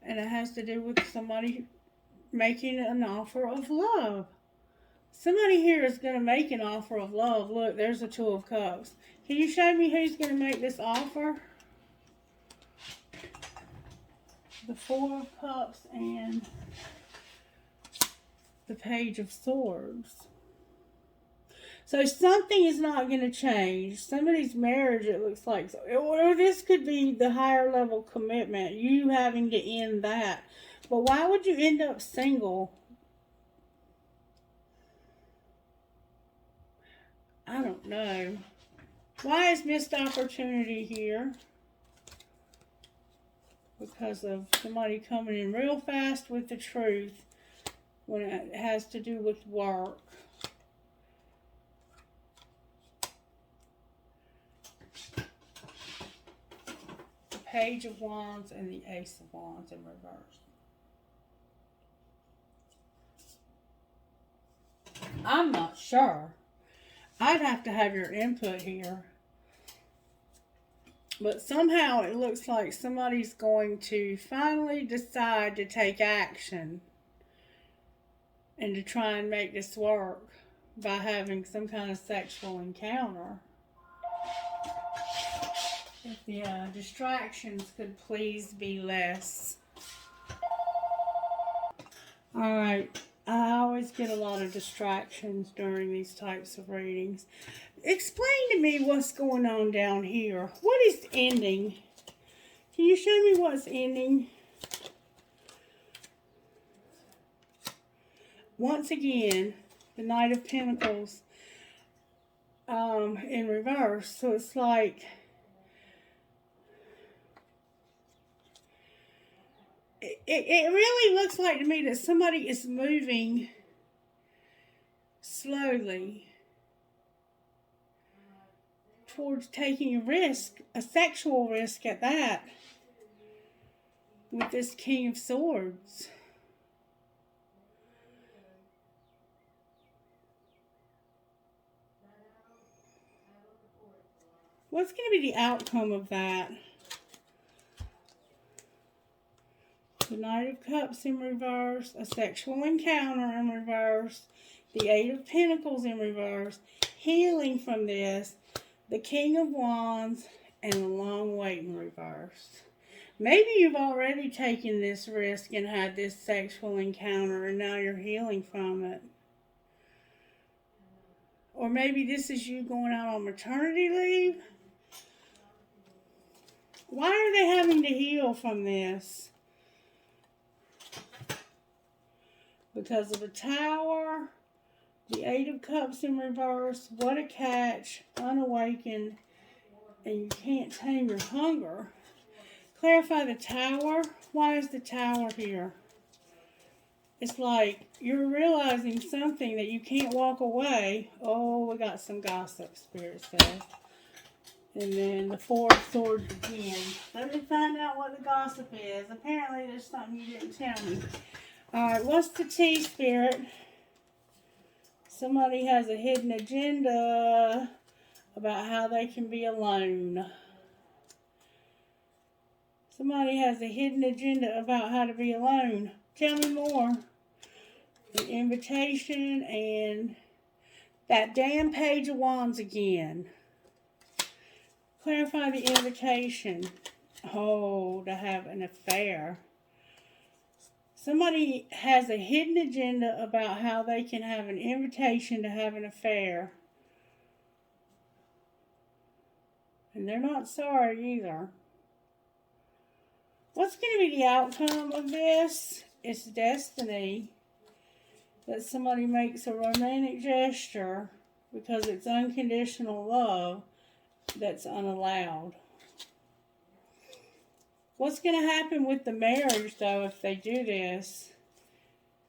And it has to do with somebody making an offer of love. Somebody here is going to make an offer of love. Look, there's the Two of Cups. Can you show me who's going to make this offer? The Four of Cups and the Page of Swords. So something is not going to change. Somebody's marriage, it looks like. Or this could be the higher level commitment. You having to end that. But why would you end up single? I don't know. Why is missed opportunity here? Because of somebody coming in real fast with the truth when it has to do with work. The Page of Wands and the Ace of Wands in reverse. I'm not sure. I'd have to have your input here. But somehow it looks like somebody's going to finally decide to take action and to try and make this work by having some kind of sexual encounter. If the distractions could please be less. Alright. I always get a lot of distractions during these types of readings. Explain to me what's going on down here. What is ending? Can you show me what's ending? Once again, the Knight of Pentacles in reverse. So it's like it really looks like to me that somebody is moving slowly towards taking a risk, a sexual risk at that, with this King of Swords. What's going to be the outcome of that? The Knight of Cups in reverse, a sexual encounter in reverse, the Eight of Pentacles in reverse, healing from this, the King of Wands, and a long wait in reverse. Maybe you've already taken this risk and had this sexual encounter and now you're healing from it. Or maybe this is you going out on maternity leave. Why are they having to heal from this? Because of the Tower, the Eight of Cups in reverse, what a catch, unawakened, and you can't tame your hunger. Clarify the Tower. Why is the Tower here? It's like you're realizing something that you can't walk away. Oh, we got some gossip, Spirit says. And then the Four of Swords again. Let me find out what the gossip is. Apparently there's something you didn't tell me. Alright, what's the tea, Spirit? Somebody has a hidden agenda about how they can be alone. Somebody has a hidden agenda about how to be alone. Tell me more. The invitation and that damn Page of Wands again. Clarify the invitation. Oh, to have an affair. Somebody has a hidden agenda about how they can have an invitation to have an affair. And they're not sorry either. What's going to be the outcome of this? It's destiny. That somebody makes a romantic gesture because it's unconditional love that's unallowed. What's going to happen with the marriage, though, if they do this?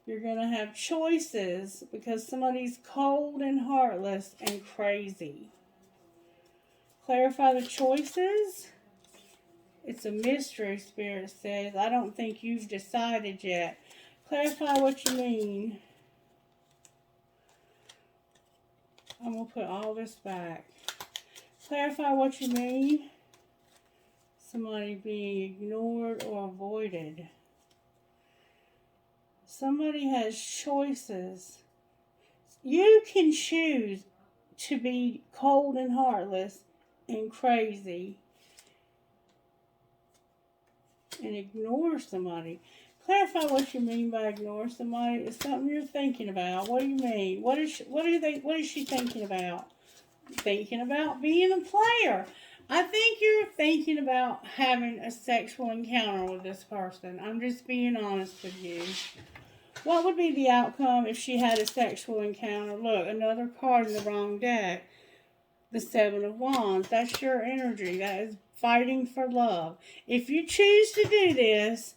You're going to have choices because somebody's cold and heartless and crazy. Clarify the choices. It's a mystery, Spirit says. I don't think you've decided yet. Clarify what you mean. I'm going to put all this back. Clarify what you mean. Somebody being ignored or avoided. Somebody has choices. You can choose to be cold and heartless and crazy and ignore somebody. Clarify what you mean by ignore somebody. It's something you're thinking about. What do you mean? What is she thinking about? Thinking about being a player. I think you're thinking about having a sexual encounter with this person. I'm just being honest with you. What would be the outcome if she had a sexual encounter? Look, another card in the wrong deck. The Seven of Wands. That's your energy. That is fighting for love. If you choose to do this,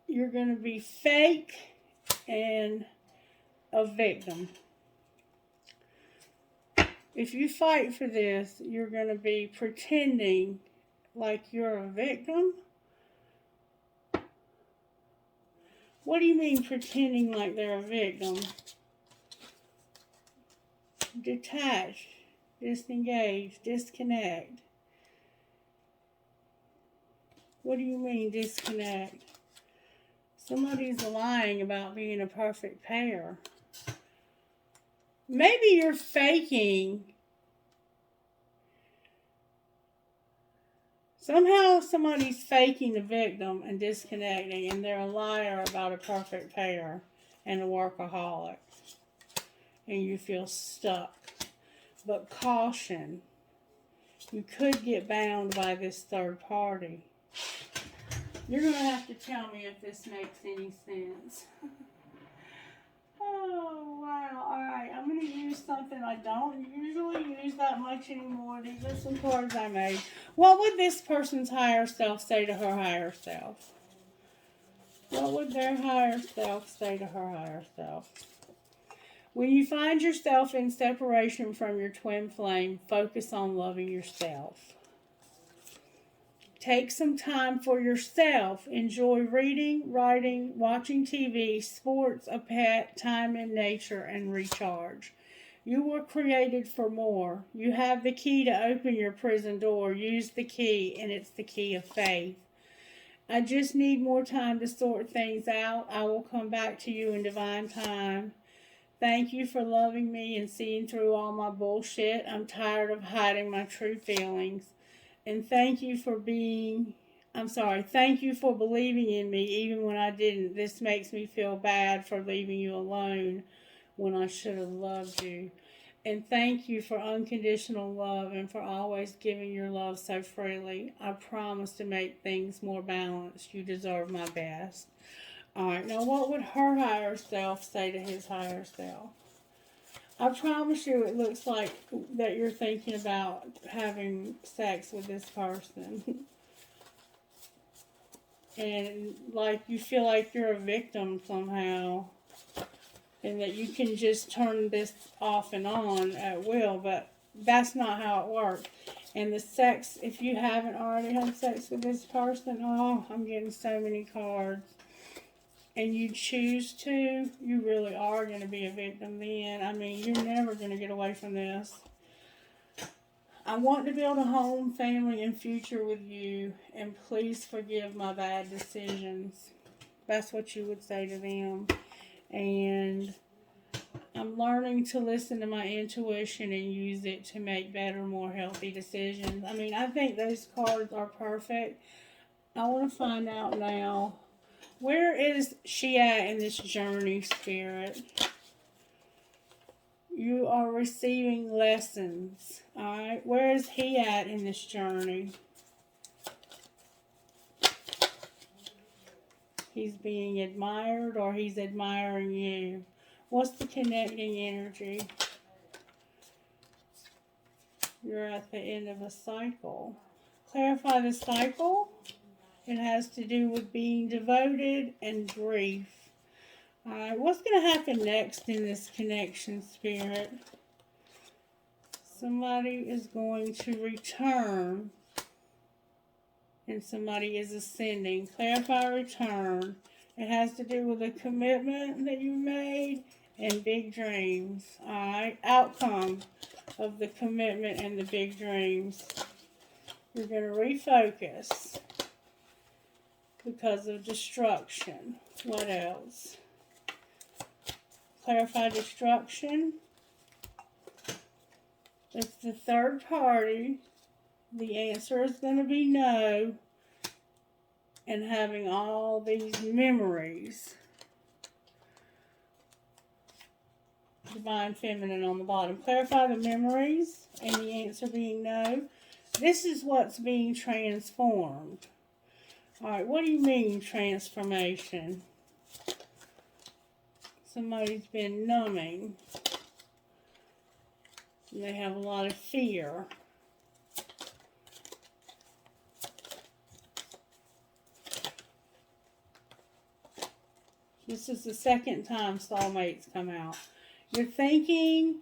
you're going to be fake and a victim. If you fight for this, you're going to be pretending like you're a victim. What do you mean pretending like they're a victim? Detach, disengage, disconnect. What do you mean disconnect? Somebody's lying about being a perfect pair. Maybe you're faking. Somehow somebody's faking the victim and disconnecting, and they're a liar about a perfect pair and a workaholic. And you feel stuck. But caution. You could get bound by this third party. You're going to have to tell me if this makes any sense. Oh, wow. Alright, I'm going to use something I don't usually use that much anymore. These are some cards I made. What would this person's higher self say to her higher self? What would their higher self say to her higher self? When you find yourself in separation from your twin flame, focus on loving yourself. Take some time for yourself. Enjoy reading, writing, watching TV, sports, a pet, time in nature, and recharge. You were created for more. You have the key to open your prison door. Use the key, and it's the key of faith. I just need more time to sort things out. I will come back to you in divine time. Thank you for loving me and seeing through all my bullshit. I'm tired of hiding my true feelings. And thank you for believing in me even when I didn't. This makes me feel bad for leaving you alone when I should have loved you. And thank you for unconditional love and for always giving your love so freely. I promise to make things more balanced. You deserve my best. Alright, now what would her higher self say to his higher self? I promise you it looks like that you're thinking about having sex with this person. And like you feel like you're a victim somehow. And that you can just turn this off and on at will. But that's not how it works. And the sex, if you haven't already had sex with this person, oh, I'm getting so many cards. And you choose to, you really are going to be a victim then. I mean, you're never going to get away from this. I want to build a home, family, and future with you. And please forgive my bad decisions. That's what you would say to them. And I'm learning to listen to my intuition and use it to make better, more healthy decisions. I mean, I think those cards are perfect. I want to find out now, where is she at in this journey, Spirit? You are receiving lessons. Alright, where is he at in this journey? He's being admired or he's admiring you. What's the connecting energy? You're at the end of a cycle. Clarify the cycle. It has to do with being devoted and grief. Alright, what's going to happen next in this connection, Spirit? Somebody is going to return and somebody is ascending. Clarify return. It has to do with a commitment that you made and big dreams. Alright, outcome of the commitment and the big dreams. You're going to refocus because of destruction. What else? Clarify destruction. It's the third party. The answer is going to be no. And having all these memories. Divine Feminine on the bottom. Clarify the memories. And the answer being no. This is what's being transformed. Alright, what do you mean transformation? Somebody's been numbing. And they have a lot of fear. This is the second time soulmates come out. You're thinking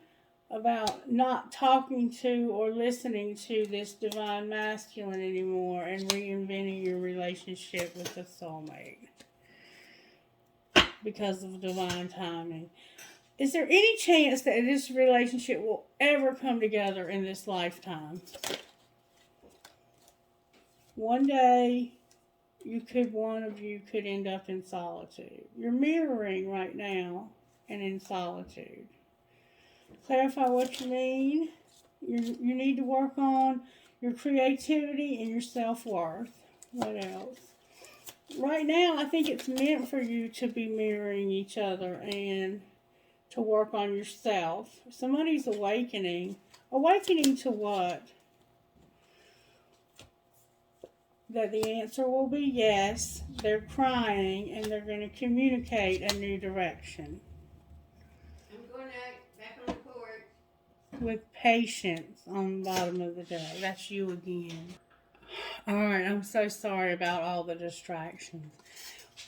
about not talking to or listening to this divine masculine anymore and reinventing your relationship with the soulmate because of divine timing. Is there any chance that this relationship will ever come together in this lifetime? One day, one of you could end up in solitude. You're mirroring right now and in solitude. Clarify what you mean. You need to work on your creativity and your self-worth. What else? Right now, I think it's meant for you to be mirroring each other and to work on yourself. Somebody's awakening. Awakening to what? That the answer will be yes. They're crying and they're going to communicate a new direction. I'm going back on the porch. With patience on the bottom of the day. That's you again. Alright, I'm so sorry about all the distractions.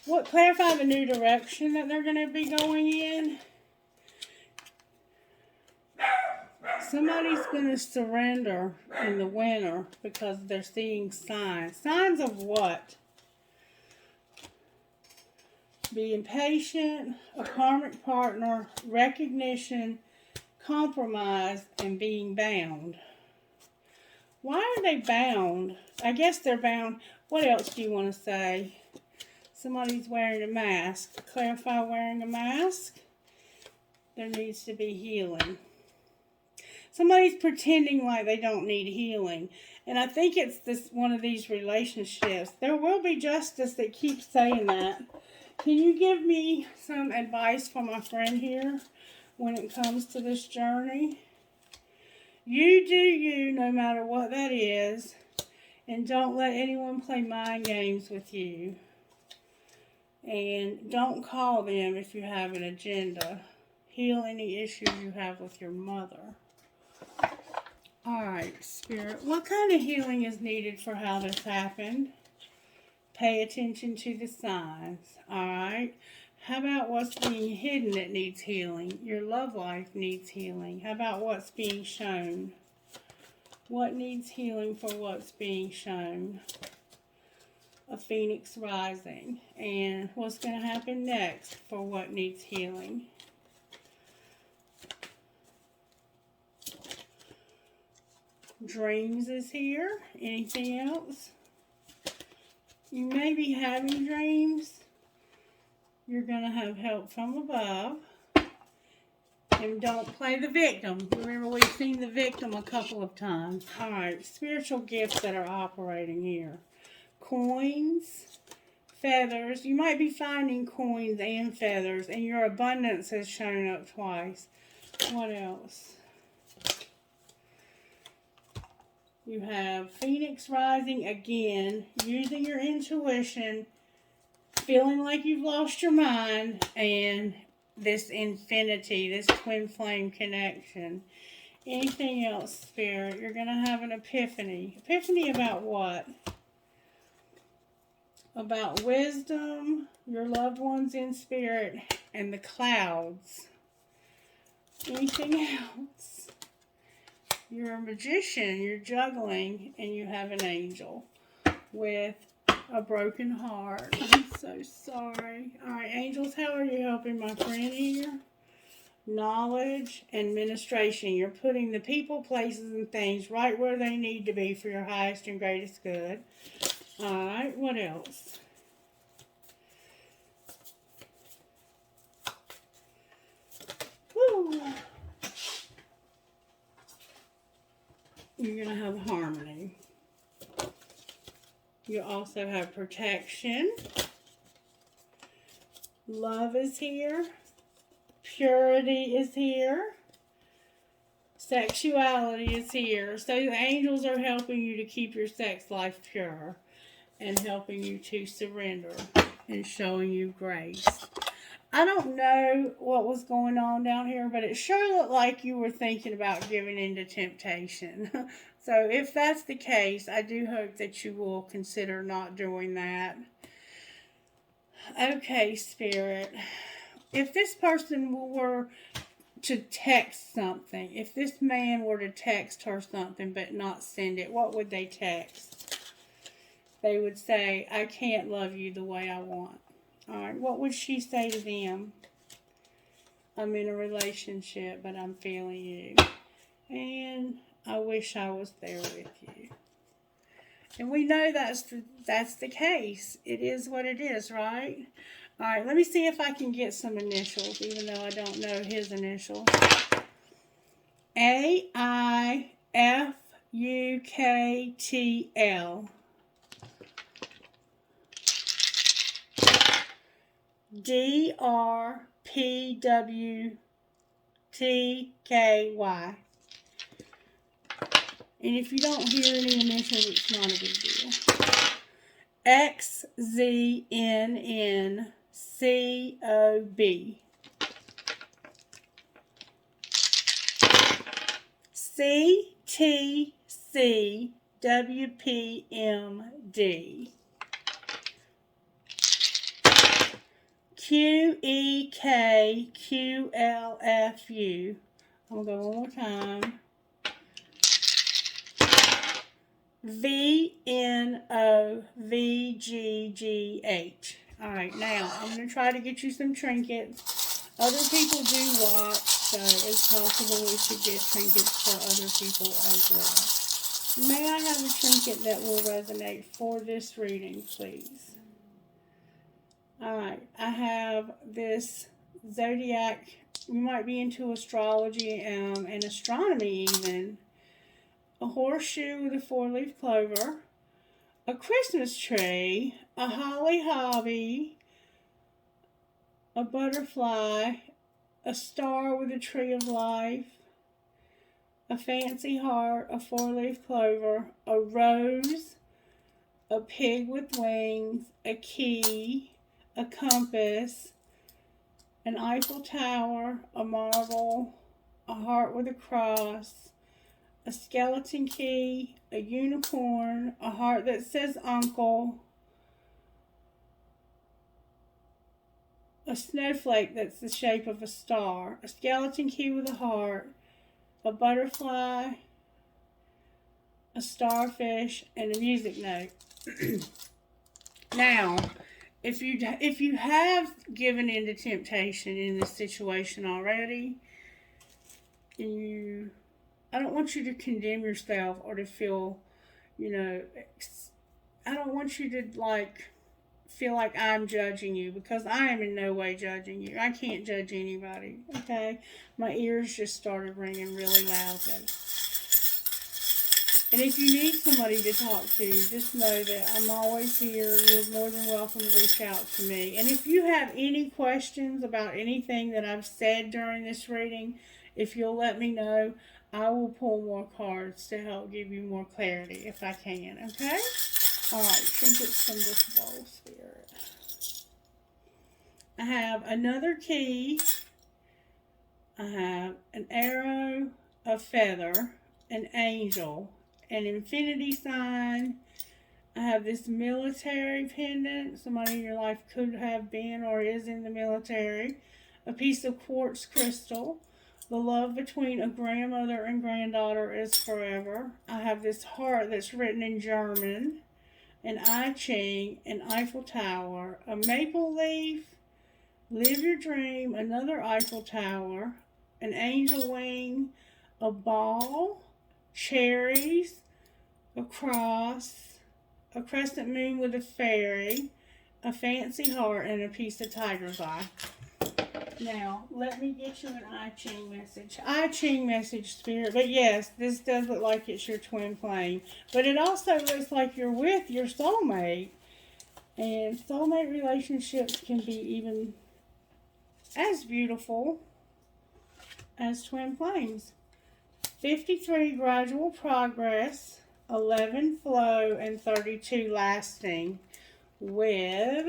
What, clarify the new direction that they're going to be going in? Somebody's going to surrender in the winter because they're seeing signs. Signs of what? Being patient, a karmic partner, recognition, compromise, and being bound. Why are they bound? I guess they're bound. What else do you want to say? Somebody's wearing a mask. Clarify wearing a mask. There needs to be healing. Somebody's pretending like they don't need healing. And I think it's this one of these relationships. There will be justice that keeps saying that. Can you give me some advice for my friend here when it comes to this journey? You do you, no matter what that is. And don't let anyone play mind games with you. And don't call them if you have an agenda. Heal any issues you have with your mother. Alright, Spirit. What kind of healing is needed for how this happened? Pay attention to the signs. Alright. How about what's being hidden that needs healing? Your love life needs healing. How about what's being shown? What needs healing for what's being shown? A phoenix rising. And what's going to happen next for what needs healing? Dreams is here. Anything else? You may be having dreams. You're going to have help from above. And don't play the victim. Remember, we've seen the victim a couple of times. All right, spiritual gifts that are operating here. Coins, feathers. You might be finding coins and feathers, and your abundance has shown up twice. What else? You have Phoenix rising again, using your intuition, feeling like you've lost your mind, and this infinity, this twin flame connection. Anything else, Spirit? You're going to have an epiphany. Epiphany about what? About wisdom, your loved ones in spirit, and the clouds. Anything else? You're a magician, you're juggling, and you have an angel with a broken heart. I'm so sorry. Alright, angels, how are you helping my friend here? Knowledge and administration. You're putting the people, places, and things right where they need to be for your highest and greatest good. Alright, what else? Woo! You're going to have harmony. You also have protection. Love is here. Purity is here. Sexuality is here. So the angels are helping you to keep your sex life pure and helping you to surrender and showing you grace. I don't know what was going on down here, but it sure looked like you were thinking about giving in to temptation. So if that's the case, I do hope that you will consider not doing that. Okay, Spirit. If this person were to text something, if this man were to text her something but not send it, what would they text? They would say, I can't love you the way I want. Alright, what would she say to them? I'm in a relationship, but I'm feeling you. And I wish I was there with you. And we know that's the case. It is what it is, right? Alright, let me see if I can get some initials, even though I don't know his initials. AIFUKTL. DRPWTKY. And if you don't hear any initials, it's not a big deal. XZNNCOB. CTCWPMD. QEKQLFU. I'm going to go one more time. VNOVGGH. Alright, now I'm going to try to get you some trinkets. Other people do watch, so it's possible we should get trinkets for other people as well. May I have a trinket that will resonate for this reading, please? Alright, I have this zodiac. You might be into astrology and astronomy even. A horseshoe with a 4-leaf clover, a Christmas tree, a holly hobby, a butterfly, a star with a tree of life, a fancy heart, a 4-leaf clover, a rose, a pig with wings, a key, a compass, an Eiffel Tower, a marble, a heart with a cross, a skeleton key, a unicorn, a heart that says uncle, a snowflake that's the shape of a star, a skeleton key with a heart, a butterfly, a starfish, and a music note. Now, if you have given in to temptation in this situation already, and I don't want you to condemn yourself or to feel, I don't want you to feel like I'm judging you, because I am in no way judging you. I can't judge anybody, okay? My ears just started ringing really loudly. And if you need somebody to talk to, just know that I'm always here. You're more than welcome to reach out to me. And if you have any questions about anything that I've said during this reading, if you'll let me know, I will pull more cards to help give you more clarity if I can, okay? All right, trinkets from this bowl, Spirit. I have another key. I have an arrow, a feather, an angel, an infinity sign. I have this military pendant. Somebody in your life could have been or is in the military. A piece of quartz crystal. The love between a grandmother and granddaughter is forever. I have this heart that's written in German. An I Ching, an Eiffel Tower, a maple leaf, live your dream, another Eiffel Tower, an angel wing, a ball, cherries, a cross, a crescent moon with a fairy, a fancy heart, and a piece of tiger's eye. Now, let me get you an I Ching message. I Ching message, Spirit. But yes, this does look like it's your twin flame. But it also looks like you're with your soulmate. And soulmate relationships can be even as beautiful as twin flames. 53 gradual progress, 11 flow, and 32 lasting with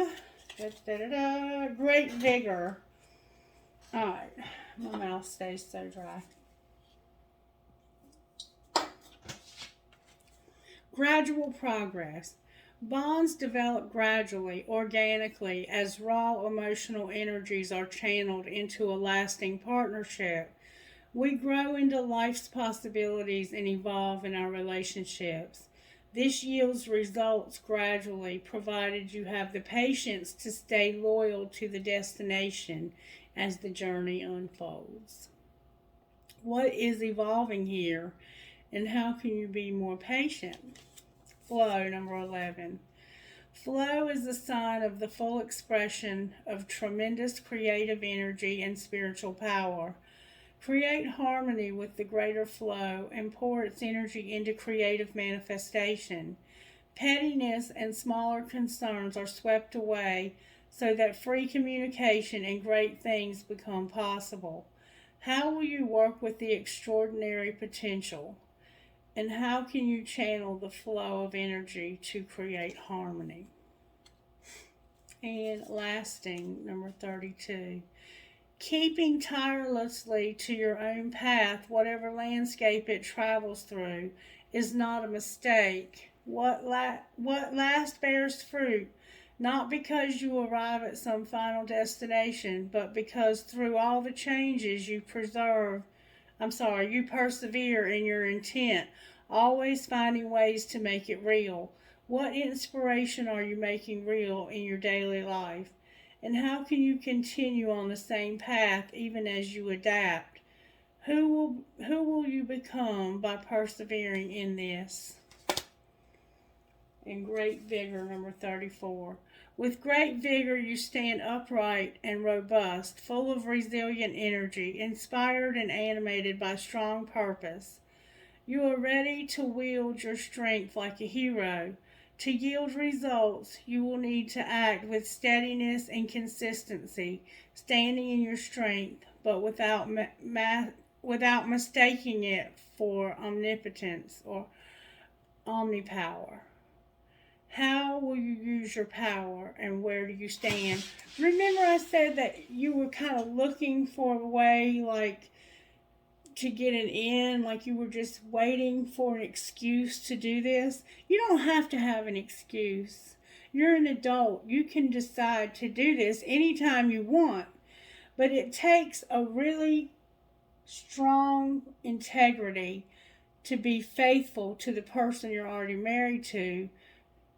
great vigor. Alright, my mouth stays so dry. Gradual progress. Bonds develop gradually, organically, as raw emotional energies are channeled into a lasting partnership. We grow into life's possibilities and evolve in our relationships. This yields results gradually, provided you have the patience to stay loyal to the destination as the journey unfolds. What is evolving here, and how can you be more patient? Flow, number 11. Flow is a sign of the full expression of tremendous creative energy and spiritual power. Create harmony with the greater flow and pour its energy into creative manifestation. Pettiness and smaller concerns are swept away so that free communication and great things become possible. How will you work with the extraordinary potential? And how can you channel the flow of energy to create harmony? And lasting, number 32. Keeping tirelessly to your own path, whatever landscape it travels through, is not a mistake. What last bears fruit, not because you arrive at some final destination, but because through all the changes you persevere in your intent, always finding ways to make it real. What inspiration are you making real in your daily life? And how can you continue on the same path even as you adapt? Who will you become by persevering in this? In great vigor, number 34. With great vigor you stand upright and robust, full of resilient energy, inspired and animated by strong purpose. You are ready to wield your strength like a hero. To yield results, you will need to act with steadiness and consistency, standing in your strength, but without mistaking it for omnipotence or omnipower. How will you use your power, and where do you stand? Remember I said that you were kind of looking for a way, like, to get an in, like you were just waiting for an excuse to do this. You don't have to have an excuse. You're an adult. You can decide to do this anytime you want. But it takes a really strong integrity to be faithful to the person you're already married to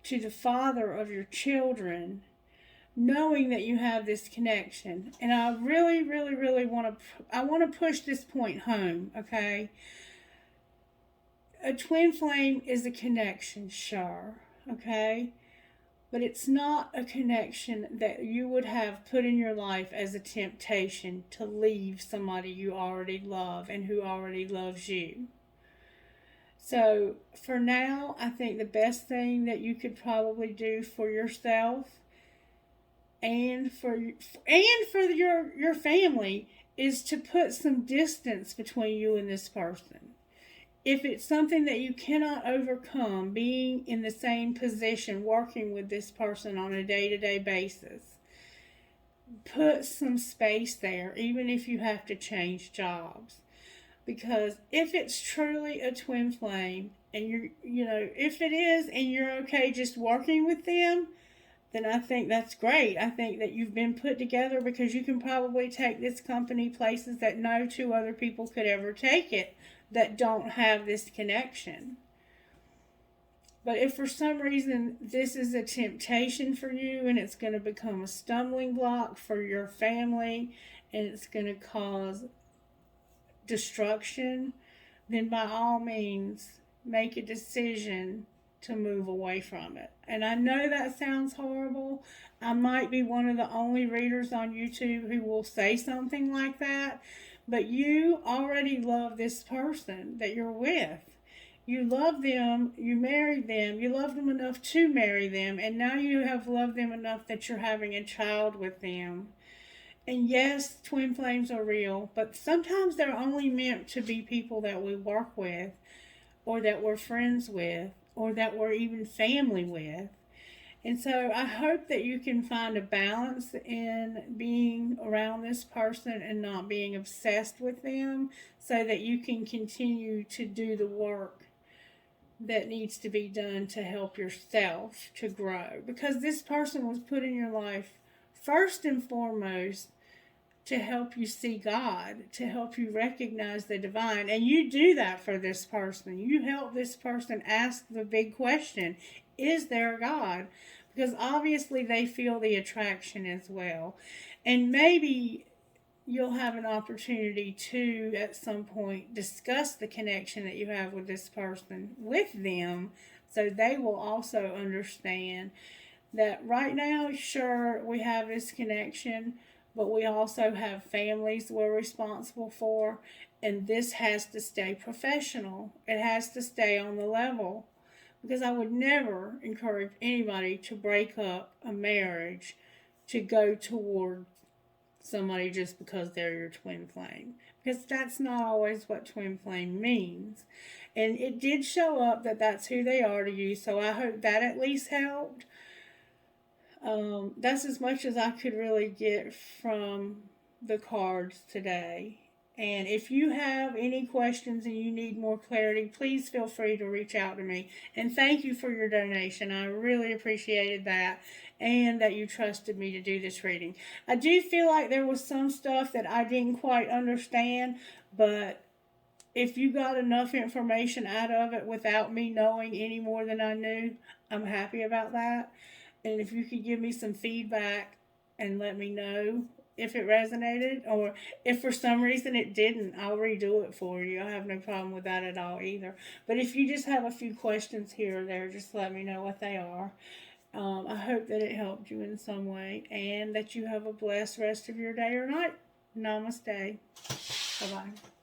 the father of your children, knowing that you have this connection. And I really, really, really want to push this point home, okay? A twin flame is a connection, sure, okay? But it's not a connection that you would have put in your life as a temptation to leave somebody you already love and who already loves you. So for now, I think the best thing that you could probably do for yourself and for your family is to put some distance between you and this person. If it's something that you cannot overcome, being in the same position, working with this person on a day-to-day basis, put some space there, even if you have to change jobs. Because if it's truly a twin flame, and if it is, and you're okay just working with them, then I think that's great. I think that you've been put together because you can probably take this company places that no two other people could ever take it that don't have this connection. But if for some reason this is a temptation for you and it's going to become a stumbling block for your family and it's going to cause destruction, then by all means make a decision to move away from it. And I know that sounds horrible. I might be one of the only readers on YouTube who will say something like that, but you already love this person that you're with. You love them, you married them, you love them enough to marry them, and now you have loved them enough that you're having a child with them. And yes, twin flames are real, but sometimes they're only meant to be people that we work with, or that we're friends with, or that we're even family with. And so I hope that you can find a balance in being around this person and not being obsessed with them, so that you can continue to do the work that needs to be done to help yourself to grow. Because this person was put in your life first and foremost to help you see God, to help you recognize the divine. And you do that for this person. You help this person ask the big question, is there a God? Because obviously they feel the attraction as well. And maybe you'll have an opportunity to, at some point, discuss the connection that you have with this person with them, so they will also understand that right now, sure, we have this connection, but we also have families we're responsible for, and this has to stay professional. It has to stay on the level, because I would never encourage anybody to break up a marriage to go toward somebody just because they're your twin flame, because that's not always what twin flame means. And it did show up that that's who they are to you, so I hope that at least helped. That's as much as I could really get from the cards today. And if you have any questions and you need more clarity, please feel free to reach out to me. And thank you for your donation. I really appreciated that, and that you trusted me to do this reading. I do feel like there was some stuff that I didn't quite understand, but if you got enough information out of it without me knowing any more than I knew, I'm happy about that. And if you could give me some feedback and let me know if it resonated, or if for some reason it didn't, I'll redo it for you. I have no problem with that at all either. But if you just have a few questions here or there, just let me know what they are. I hope that it helped you in some way, and that you have a blessed rest of your day or night. Namaste. Bye-bye.